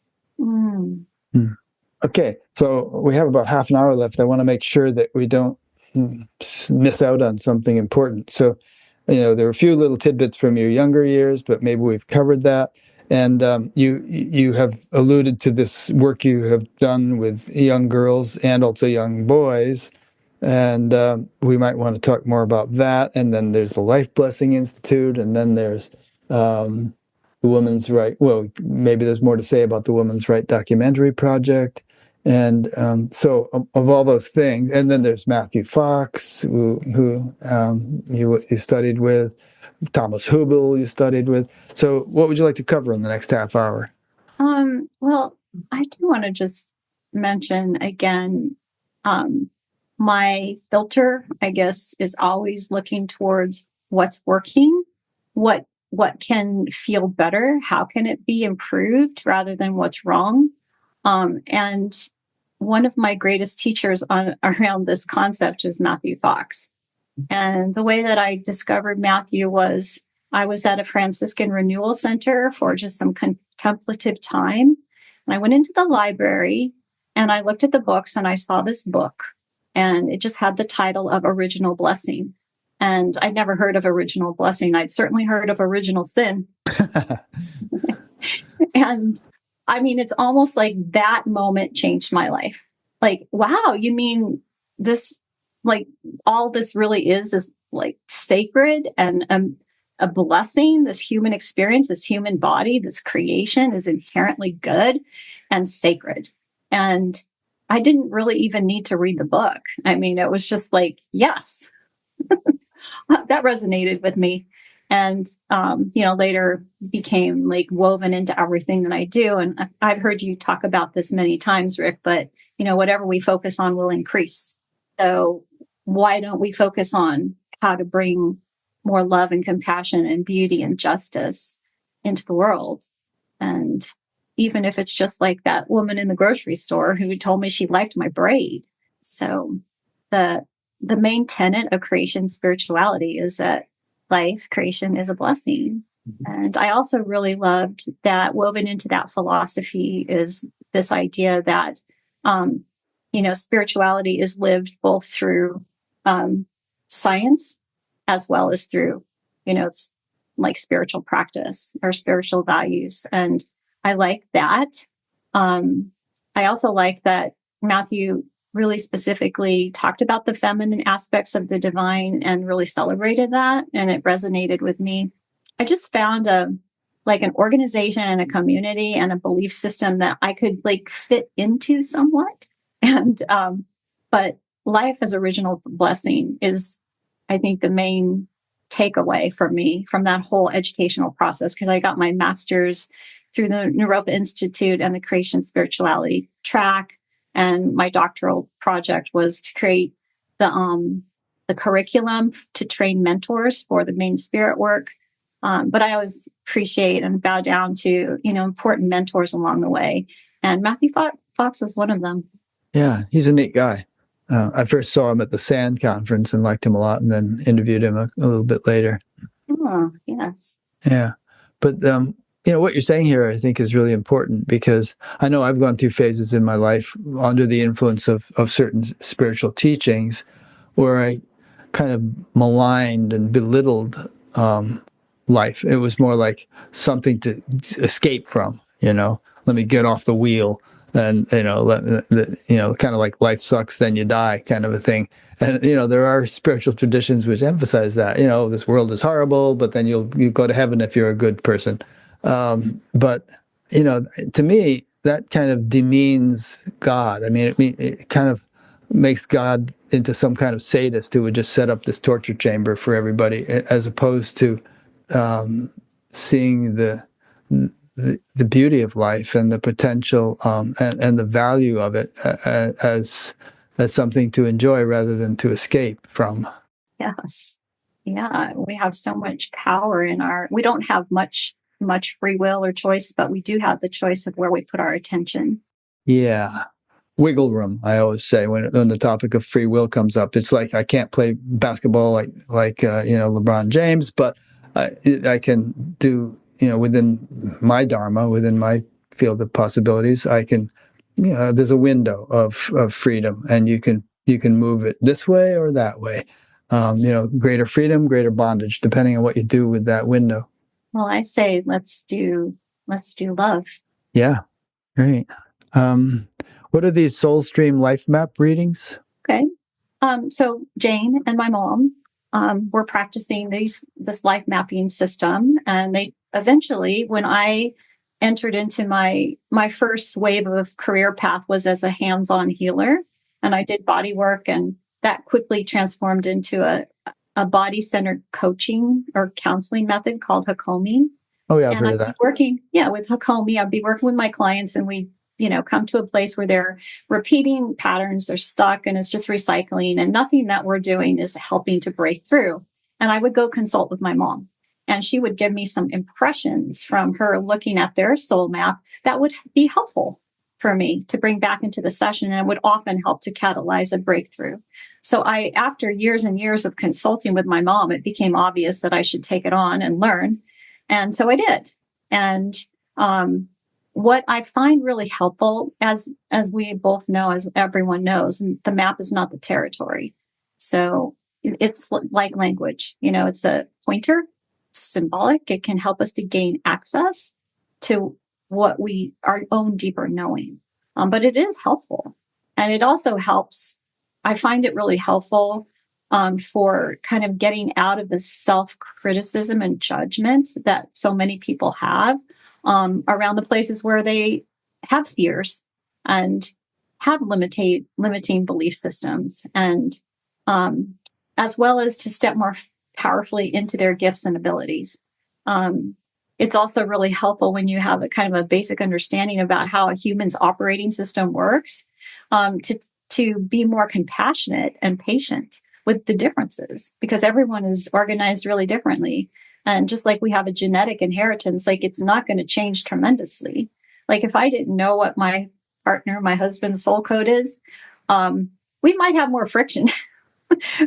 S1: Okay, so we have about half an hour left. I want to make sure that we don't miss out on something important. So, there are a few little tidbits from your younger years, but maybe we've covered that. And you have alluded to this work you have done with young girls and also young boys And we might want to talk more about that. And then there's the Life Blessing Institute, and then there's the Women's Right. Well, maybe there's more to say about the Women's Right documentary project. And so of all those things, and then there's Matthew Fox, who you studied with, Thomas Hubel you studied with. So what would you like to cover in the next half hour?
S2: Well, I do want to just mention again, my filter, I guess, is always looking towards what's working, what can feel better, how can it be improved rather than what's wrong. And one of my greatest teachers around this concept is Matthew Fox. And the way that I discovered Matthew was I was at a Franciscan Renewal Center for just some contemplative time. And I went into the library and I looked at the books and I saw this book and it just had the title of Original Blessing. And I'd never heard of Original Blessing. I'd certainly heard of Original Sin. And I mean, it's almost like that moment changed my life. Like, wow, you mean this, like all this really is like sacred and a blessing. This human experience, this human body, this creation is inherently good and sacred. And I didn't really even need to read the book. I mean, it was just like, yes, that resonated with me. And, later became like woven into everything that I do. And I've heard you talk about this many times, Rick, but, whatever we focus on will increase. So why don't we focus on how to bring more love and compassion and beauty and justice into the world? And even if it's just like that woman in the grocery store who told me she liked my braid. So the main tenet of creation spirituality is that life creation is a blessing. And I also really loved that woven into that philosophy is this idea that, spirituality is lived both through science as well as through, it's like spiritual practice or spiritual values. And I like that. I also like that Matthew really specifically talked about the feminine aspects of the divine and really celebrated that. And it resonated with me. I just found an organization and a community and a belief system that I could fit into somewhat. And, but life as original blessing is, I think, the main takeaway for me from that whole educational process. Cause I got my master's through the Naropa Institute and the Creation Spirituality track. And my doctoral project was to create the curriculum to train mentors for the main spirit work. But I always appreciate and bow down to, important mentors along the way. And Matthew Fox was one of them.
S1: Yeah, he's a neat guy. I first saw him at the SAND conference and liked him a lot, and then interviewed him a little bit later.
S2: Oh, yes.
S1: Yeah. But, what you're saying here, I think, is really important because I know I've gone through phases in my life under the influence of certain spiritual teachings where I kind of maligned and belittled life. It was more like something to escape from, let me get off the wheel. And, kind of like life sucks, then you die kind of a thing. And, there are spiritual traditions which emphasize that, this world is horrible, but then you go to heaven if you're a good person. But, to me, that kind of demeans God. I mean, it kind of makes God into some kind of sadist who would just set up this torture chamber for everybody, as opposed to seeing the beauty of life and the potential and the value of it as something to enjoy rather than to escape from.
S2: Yes. Yeah. We have so much power we don't have much free will or choice, but we do have the choice of where we put our attention.
S1: Yeah. Wiggle room, I always say when the topic of free will comes up. It's like I can't play basketball like LeBron James, but I can do, within my dharma, within my field of possibilities, I can, there's a window of freedom, and you can move it this way or that way. Greater freedom, greater bondage, depending on what you do with that window.
S2: Well, I say let's do love.
S1: Yeah, great. What are these Soul Stream Life Map readings?
S2: Okay. So Jane and my mom were practicing this life mapping system, and they eventually, when I entered into my first wave of career path, was as a hands-on healer, and I did body work, and that quickly transformed into a body-centered coaching or counseling method called Hakomi.
S1: Oh, yeah, I've
S2: And
S1: heard of
S2: I'd be
S1: that.
S2: working, yeah, with Hakomi. I'd be working with my clients, and we, come to a place where they're repeating patterns, they're stuck, and it's just recycling, and nothing that we're doing is helping to break through. And I would go consult with my mom, and she would give me some impressions from her looking at their soul map that would be helpful for me to bring back into the session, and would often help to catalyze a breakthrough. So after years and years of consulting with my mom, it became obvious that I should take it on and learn. And so I did. And what I find really helpful, as we both know, as everyone knows, the map is not the territory. So it's like language. It's a pointer, it's symbolic. It can help us to gain access to our own deeper knowing. But it is helpful. And it also helps. I find it really helpful for kind of getting out of the self-criticism and judgment that so many people have around the places where they have fears and have limiting belief systems, and as well as to step more powerfully into their gifts and abilities. It's also really helpful when you have a kind of a basic understanding about how a human's operating system works, to be more compassionate and patient with the differences, because everyone is organized really differently. And just like we have a genetic inheritance, like it's not going to change tremendously. Like if I didn't know what my partner, my husband's soul code is, we might have more friction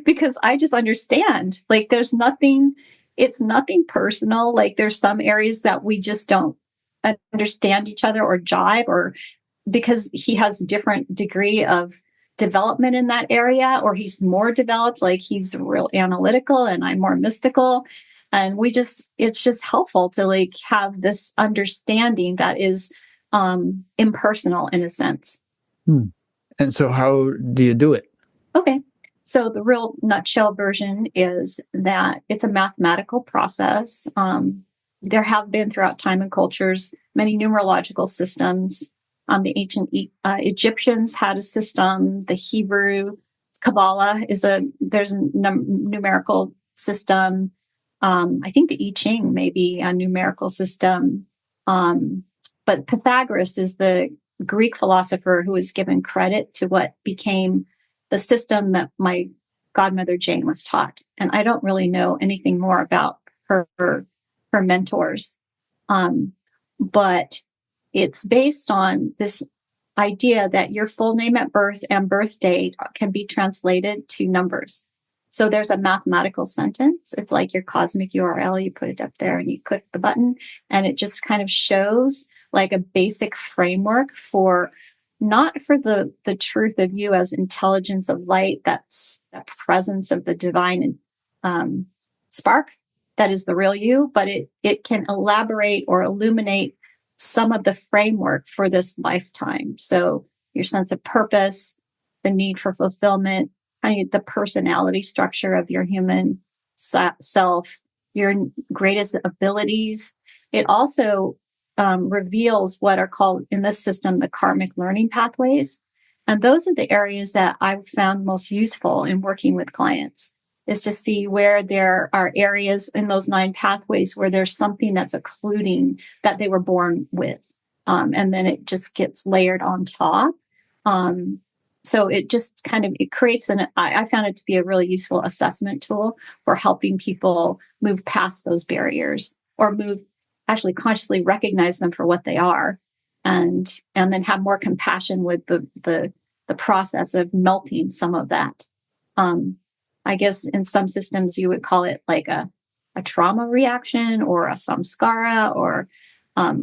S2: because I just understand, like it's nothing personal. Like there's some areas that we just don't understand each other or jive, or because he has a different degree of development in that area, or he's more developed, like he's real analytical and I'm more mystical. And it's just helpful to like have this understanding that is impersonal in a sense.
S1: And so how do you do it?
S2: Okay. So the real nutshell version is that it's a mathematical process. There have been throughout time and cultures many numerological systems. The ancient Egyptians had a system. The Hebrew Kabbalah there's a numerical system. I think the I Ching may be a numerical system. But Pythagoras is the Greek philosopher who was given credit to what became the system that my godmother Jane was taught. And I don't really know anything more about her mentors. But it's based on this idea that your full name at birth and birth date can be translated to numbers. So there's a mathematical sentence. It's like your cosmic URL. You put it up there and you click the button, and it just kind of shows like a basic framework for not for the truth of you as intelligence of light, that's that presence of the divine spark that is the real you, but it can elaborate or illuminate some of the framework for this lifetime. So your sense of purpose, the need for fulfillment, the personality structure of your human self, your greatest abilities. It also reveals what are called in this system the karmic learning pathways. And those are the areas that I've found most useful in working with clients, is to see where there are areas in those 9 pathways where there's something that's occluding that they were born with. And then it just gets layered on top. So it just kind of, it creates I found it to be a really useful assessment tool for helping people move past those barriers, or actually consciously recognize them for what they are, and then have more compassion with the process of melting some of that. I guess in some systems you would call it like a trauma reaction, or a samskara, or a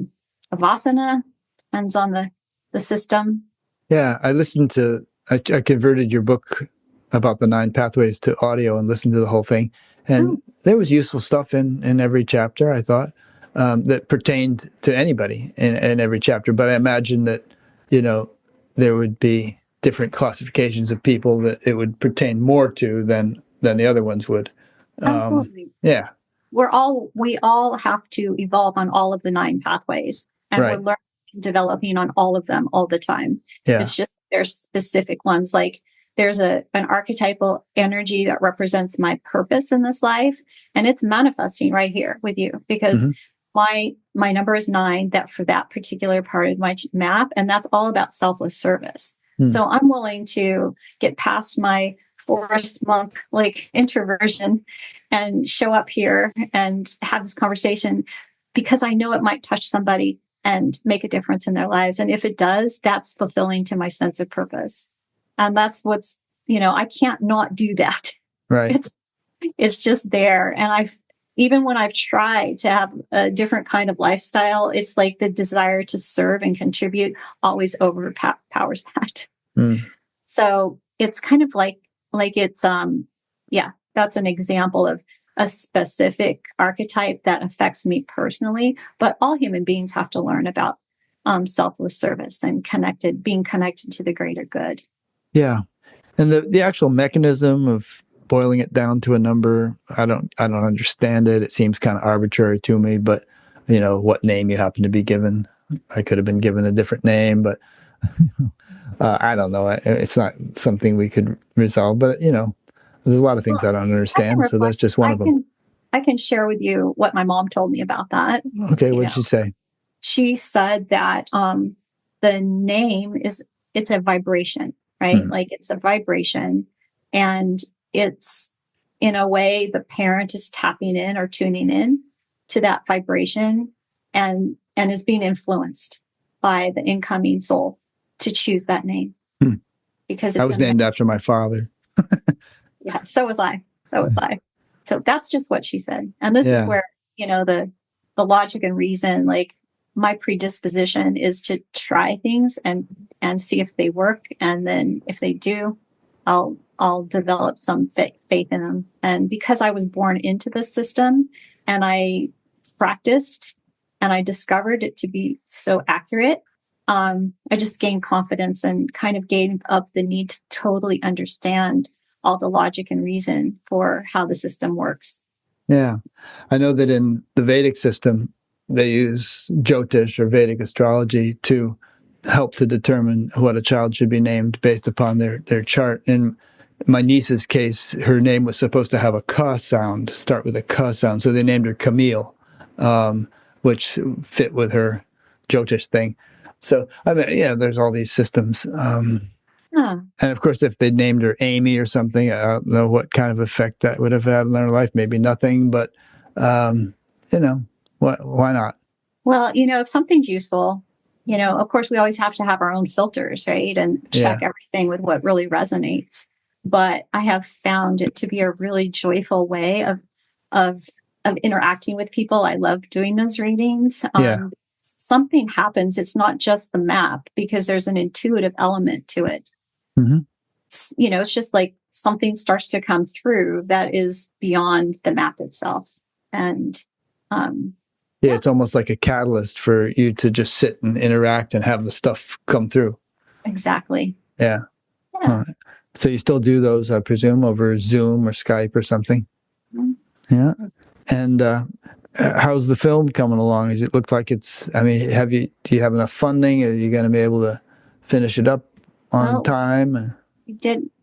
S2: vasana. Depends on the system.
S1: Yeah, I converted your book about the 9 pathways to audio and listened to the whole thing. And there was useful stuff in every chapter, I thought, that pertained to anybody in every chapter. But I imagine that, there would be different classifications of people that it would pertain more to than the other ones would.
S2: Absolutely.
S1: Yeah.
S2: We all have to evolve on all of the 9 pathways, and we're
S1: Right.
S2: learning and developing on all of them all the time.
S1: Yeah.
S2: It's just there's specific ones. Like there's an archetypal energy that represents my purpose in this life, and it's manifesting right here with you because
S1: Mhm.
S2: my number is 9, that for that particular part of my map, and that's all about selfless service.
S1: Hmm.
S2: So I'm willing to get past my forest monk like introversion and show up here and have this conversation because I know it might touch somebody and make a difference in their lives. And if it does, that's fulfilling to my sense of purpose. And that's what's, I can't not do that.
S1: Right.
S2: It's just there. And even when I've tried to have a different kind of lifestyle, it's like the desire to serve and contribute always overpowers that.
S1: Mm.
S2: So it's kind of like it's, that's an example of a specific archetype that affects me personally, but all human beings have to learn about selfless service and being connected to the greater good.
S1: Yeah. And the actual mechanism of boiling it down to a number, I don't understand it. It seems kind of arbitrary to me, but what name you happen to be given. I could have been given a different name, but I don't know. It's not something we could resolve, but there's a lot of things I don't understand. So that's just one of them.
S2: I can share with you what my mom told me about that.
S1: Okay. What did she say?
S2: She said that the name it's a vibration, right?
S1: Hmm.
S2: Like it's a vibration, and it's in a way the parent is tapping in or tuning in to that vibration and is being influenced by the incoming soul to choose that name. Because
S1: I was named after my father.
S2: Yeah, so was I. So that's just what she said. And this is where, the logic and reason, like my predisposition is to try things and see if they work. And then if they do, I'll develop some faith in them. And because I was born into this system and I practiced and I discovered it to be so accurate, I just gained confidence and kind of gave up the need to totally understand all the logic and reason for how the system works.
S1: Yeah. I know that in the Vedic system, they use Jyotish or Vedic astrology to help to determine what a child should be named based upon their chart. In my niece's case, her name was supposed to have a ka sound, start with a ka sound. So they named her Camille, which fit with her Jyotish thing. So, there's all these systems. And of course, if they named her Amy or something, I don't know what kind of effect that would have had in her life. Maybe nothing, but, why not?
S2: Well, if something's useful, of course, we always have to have our own filters, right? And check everything with what really resonates. But I have found it to be a really joyful way of interacting with people. I love doing those readings. Something happens. It's not just the map because there's an intuitive element to it.
S1: Mm-hmm.
S2: It's just like something starts to come through that is beyond the map itself. And
S1: it's almost like a catalyst for you to just sit and interact and have the stuff come through.
S2: Exactly.
S1: Yeah. So you still do those, I presume, over Zoom or Skype or something? Mm-hmm. Yeah. And how's the film coming along? Does it look like it's, do you have enough funding? Are you going to be able to finish it up on time?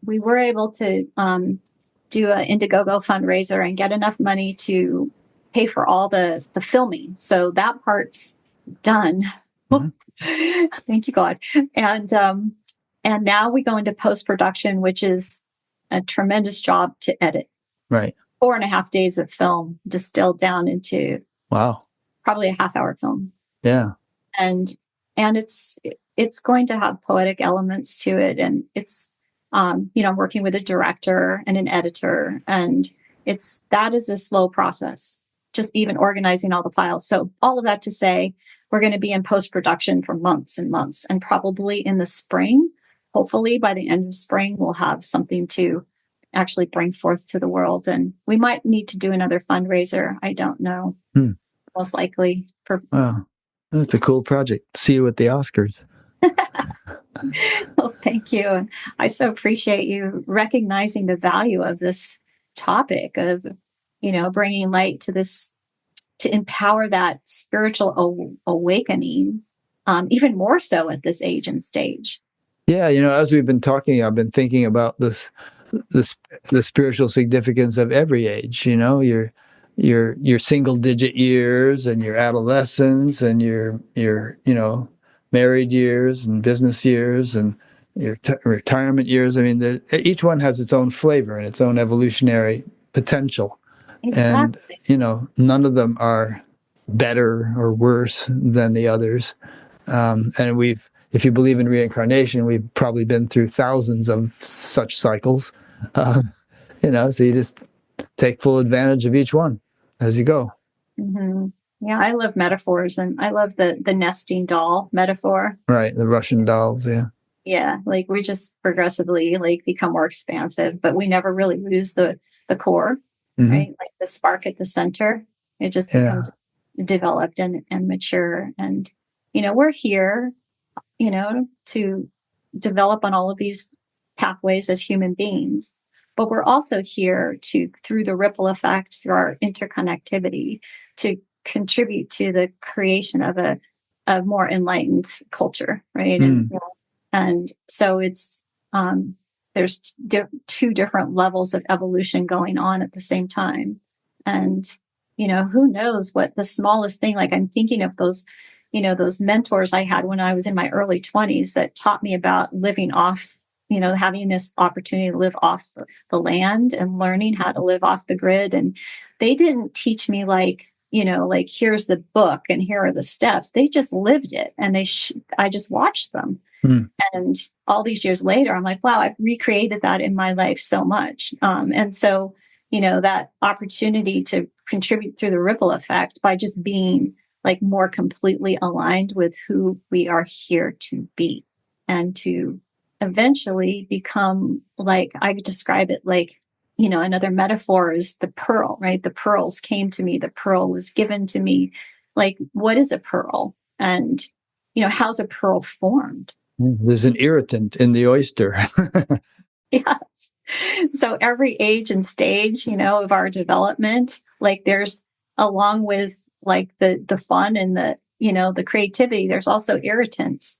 S2: We were able to do an Indiegogo fundraiser and get enough money to pay for all the filming. So that part's done. Mm-hmm. Thank you, God. And now we go into post-production, which is a tremendous job to edit.
S1: Right.
S2: 4.5 days of film distilled down into probably a half-hour film.
S1: Yeah.
S2: And it's going to have poetic elements to it. And it's, I'm working with a director and an editor, and that is a slow process, just even organizing all the files. So all of that to say, we're going to be in post-production for months and months, and probably in the spring, hopefully by the end of spring, we'll have something to actually bring forth to the world. And we might need to do another fundraiser. I don't know. Most likely.
S1: Wow. That's a cool project. See you at the Oscars.
S2: Well, thank you. And I so appreciate you recognizing the value of this topic of, bringing light to this, to empower that spiritual awakening, even more so at this age and stage.
S1: Yeah, as we've been talking, I've been thinking about this the spiritual significance of every age. Your single digit years and your adolescence and your married years and business years and your retirement years. I mean, each one has its own flavor and its own evolutionary potential, and
S2: Exactly.
S1: none of them are better or worse than the others. And if you believe in reincarnation, we've probably been through thousands of such cycles. Uh, so you just take full advantage of each one as you go.
S2: Hmm. Yeah, I love metaphors, and I love the nesting doll metaphor.
S1: Right, the Russian dolls. Yeah.
S2: Yeah, like we just progressively like become more expansive, but we never really lose the core,
S1: Hmm.
S2: right? Like the spark at the center, it just
S1: Yeah.
S2: becomes developed and mature. And we're here, to develop on all of these pathways as human beings. But we're also here to, through the ripple effect, through our interconnectivity, to contribute to the creation of a more enlightened culture, right?
S1: Mm.
S2: And so there's two different levels of evolution going on at the same time. And, who knows what the smallest thing, like I'm thinking of those mentors I had when I was in my early 20s that taught me about living off, having this opportunity to live off the land and learning how to live off the grid. And they didn't teach me like here's the book and here are the steps. They just lived it, and I just watched them.
S1: Mm.
S2: And all these years later, I'm like, wow, I've recreated that in my life so much. And so, that opportunity to contribute through the ripple effect by just being like more completely aligned with who we are here to be, and to eventually become, like I describe it like, another metaphor is the pearl, right? The pearls came to me, the pearl was given to me. Like, what is a pearl? And, how's a pearl formed?
S1: There's an irritant in the oyster.
S2: Yes. So every age and stage, of our development, like there's, along with like the fun and the creativity, there's also irritants,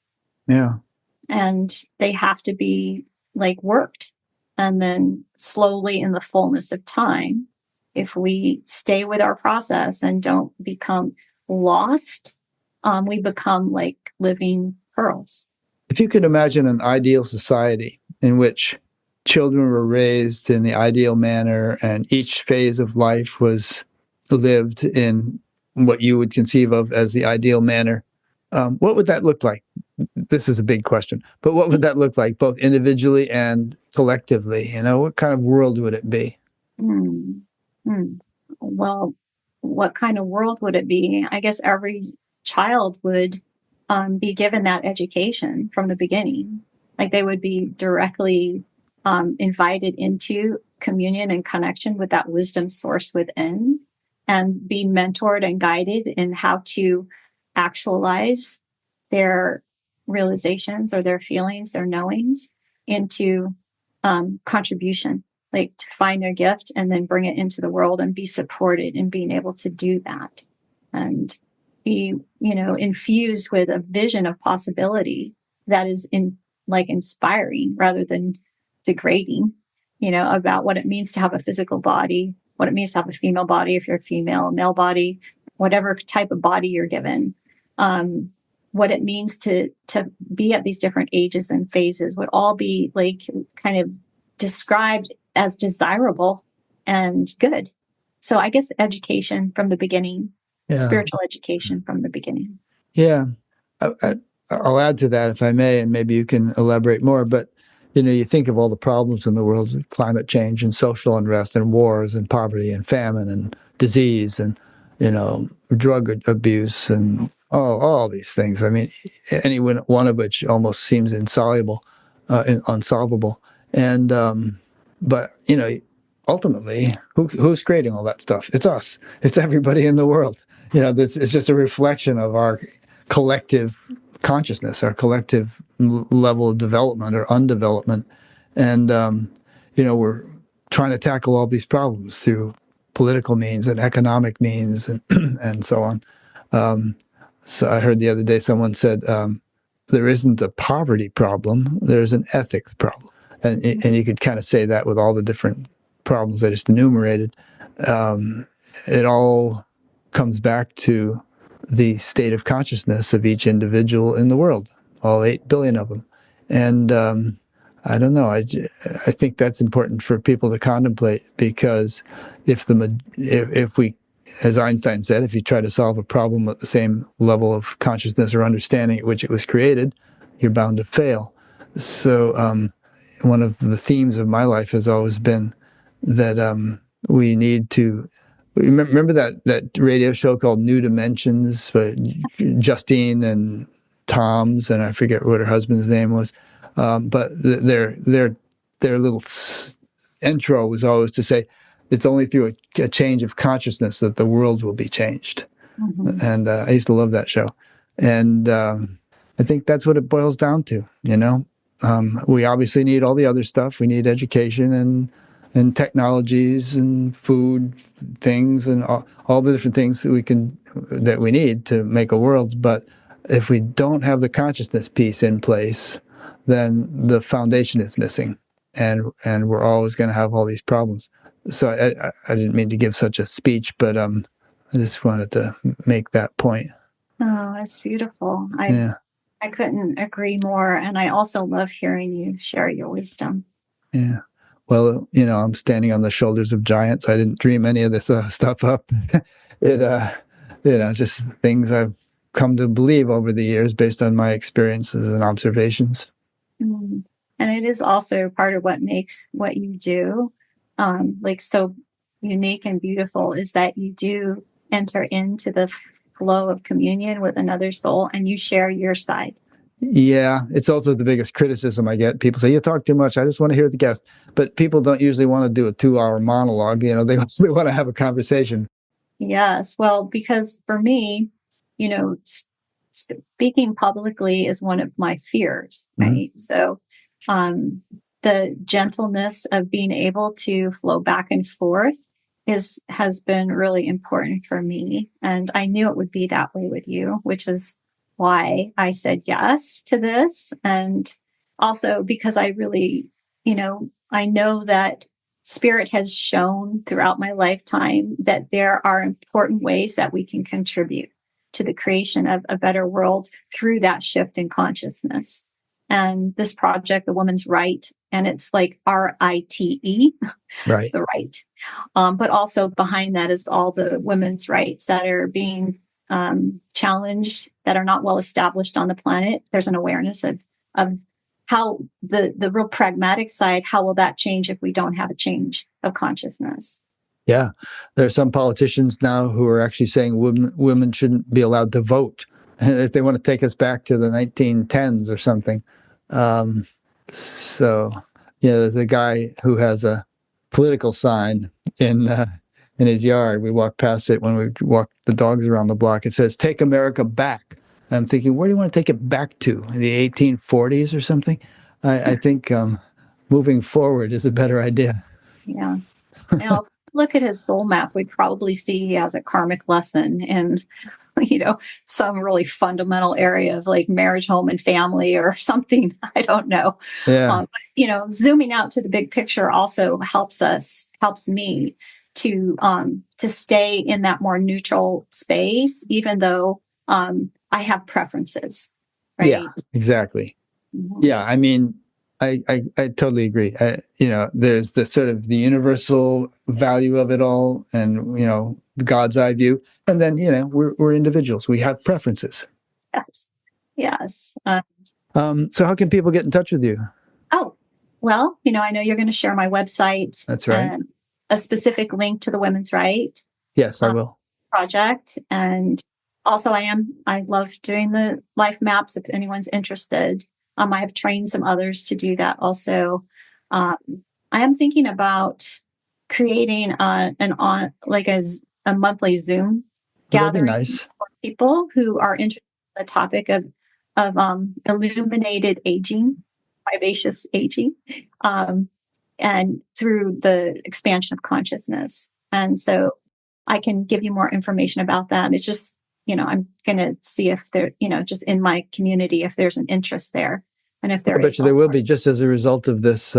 S1: Yeah.
S2: and they have to be like worked. And then slowly in the fullness of time, if we stay with our process and don't become lost, we become like living pearls.
S1: If you could imagine an ideal society in which children were raised in the ideal manner and each phase of life was lived in what you would conceive of as the ideal manner, what would that look like? This is a big question, but what would that look like, both individually and collectively? What kind of world would it be?
S2: Hmm. Hmm. Well, what kind of world would it be? I guess every child would be given that education from the beginning. Like they would be directly invited into communion and connection with that wisdom source within, and be mentored and guided in how to actualize their realizations or their feelings, their knowings into contribution, like to find their gift and then bring it into the world and be supported in being able to do that, and be, infused with a vision of possibility that is inspiring rather than degrading, about what it means to have a physical body, what it means to have a female body, if you're a female, a male body, whatever type of body you're given, what it means to be at these different ages and phases would all be like kind of described as desirable and good. So I guess education from the beginning,
S1: Yeah.
S2: spiritual education from the beginning.
S1: Yeah. I'll add to that if I may, and maybe you can elaborate more. But you think of all the problems in the world with climate change and social unrest and wars and poverty and famine and disease and drug abuse and all these things. I mean, any one of which almost seems unsolvable. And but ultimately, who's creating all that stuff? It's us. It's everybody in the world. It's just a reflection of our collective consciousness, our collective level of development or undevelopment. And, we're trying to tackle all these problems through political means and economic means and, and so on. So I heard the other day someone said, there isn't a poverty problem, there's an ethics problem. And you could kind of say that with all the different problems I just enumerated. It all comes back to the state of consciousness of each individual in the world, all 8 billion of them. And I don't know, I think that's important for people to contemplate, because if we, as Einstein said, if you try to solve a problem at the same level of consciousness or understanding at which it was created, you're bound to fail. So one of the themes of my life has always been that we need to remember that radio show called New Dimensions, Justine and Tom's, and I forget what her husband's name was, but their little intro was always to say, it's only through a change of consciousness that the world will be changed. Mm-hmm. And I used to love that show. And I think that's what it boils down to, we obviously need all the other stuff. We need education and technologies and food things and all the different things that we need to make a world. But if we don't have the consciousness piece in place, then the foundation is missing, and we're always going to have all these problems. So I didn't mean to give such a speech, but I just wanted to make that point.
S2: Oh, that's beautiful. I couldn't agree more. And I also love hearing you share your wisdom.
S1: Yeah. Well, I'm standing on the shoulders of giants. I didn't dream any of this stuff up. Just things I've come to believe over the years based on my experiences and observations.
S2: Mm. And it is also part of what makes what you do so unique and beautiful, is that you do enter into the flow of communion with another soul and you share your side.
S1: Yeah, it's also the biggest criticism I get. People say, you talk too much. I just want to hear the guest. But people don't usually want to do a 2-hour monologue. They want to have a conversation.
S2: Yes. Well, because for me, speaking publicly is one of my fears, right? Mm-hmm. So the gentleness of being able to flow back and forth has been really important for me. And I knew it would be that way with you, which is why I said yes to this. And also because I really, I know that Spirit has shown throughout my lifetime that there are important ways that we can contribute to the creation of a better world through that shift in consciousness. And this project, The Woman's Right, and it's like RITE,
S1: right?
S2: The right. But also behind that is all the women's rights that are being challenged, that are not well established on the planet. There's an awareness of how the real pragmatic side, how will that change if we don't have a change of consciousness?
S1: Yeah. There are some politicians now who are actually saying women shouldn't be allowed to vote. If they want to take us back to the 1910s or something. There's a guy who has a political sign in his yard. We walk past it when we walk the dogs around the block. It says, "Take America back." And I'm thinking, where do you want to take it back to? The 1840s or something? I think moving forward is a better idea.
S2: Yeah. Now, if we look at his soul map, we'd probably see he has a karmic lesson in, some really fundamental area of like marriage, home, and family or something. I don't know.
S1: Yeah.
S2: But, zooming out to the big picture also helps me to stay in that more neutral space, even though I have preferences. Right?
S1: Yeah, exactly. Mm-hmm. Yeah. I mean, I totally agree. There's the sort of the universal value of it all, and God's eye view, and then we're individuals. We have preferences.
S2: Yes.
S1: So how can people get in touch with you?
S2: Oh, well, I know you're going to share my website.
S1: That's right.
S2: And a specific link to the Women's Right.
S1: Yes, I will.
S2: Project, and also I love doing the life maps if anyone's interested. I have trained some others to do that also. I am thinking about creating a monthly Zoom gathering for people who are interested in the topic of of illuminated aging, vivacious aging, um, and through the expansion of consciousness. And so I can give you more information about that. It's just, I'm going to see if there, just in my community, if there's an interest there. And if there
S1: I bet
S2: is,
S1: you there will be, just as a result of this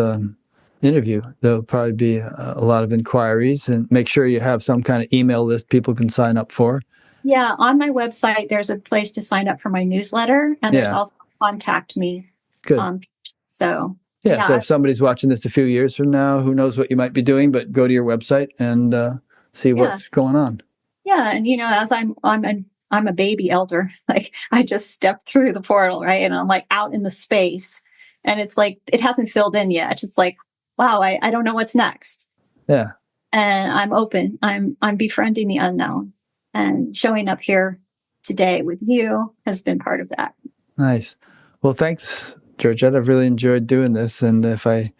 S1: interview. There'll probably be a lot of inquiries, and make sure you have some kind of email list people can sign up for.
S2: Yeah, on my website, there's a place to sign up for my newsletter, and there's
S1: Yeah.
S2: also contact me.
S1: Good.
S2: So
S1: So if somebody's watching this a few years from now, who knows what you might be doing, but go to your website and see what's going on.
S2: Yeah, and as I'm a baby elder, like I just stepped through the portal, right? And I'm like out in the space, and it's like it hasn't filled in yet. It's like, wow, I don't know what's next.
S1: Yeah.
S2: And I'm open. I'm befriending the unknown, and showing up here today with you has been part of that.
S1: Nice. Well, thanks, Georgette. I've really enjoyed doing this. And if I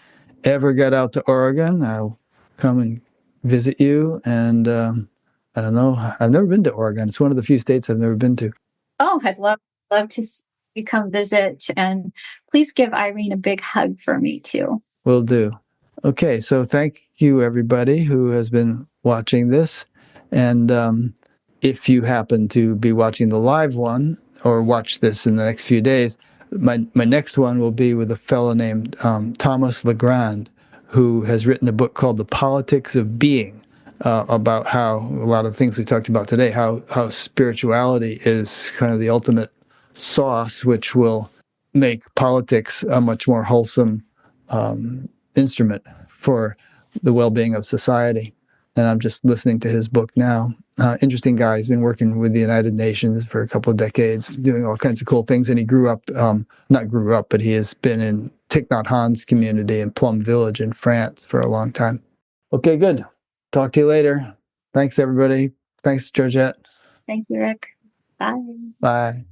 S1: ever get out to Oregon, I'll come and visit you. And I don't know, I've never been to Oregon. It's one of the few states I've never been to.
S2: Oh, I'd love to you come visit. And please give Irene a big hug for me too.
S1: Will do. Okay, so thank you, everybody who has been watching this. And if you happen to be watching the live one or watch this in the next few days, my next one will be with a fellow named Thomas Legrand, who has written a book called The Politics of Being, about how a lot of things we talked about today, how spirituality is kind of the ultimate sauce, which will make politics a much more wholesome instrument for the well-being of society. And I'm just listening to his book now. Interesting guy. He's been working with the United Nations for a couple of decades, doing all kinds of cool things. And he not grew up, but he has been in Thich Nhat Hanh's community in Plum Village in France for a long time. Okay, good. Talk to you later. Thanks, everybody. Thanks, Georgette.
S2: Thank you, Rick. Bye.
S1: Bye.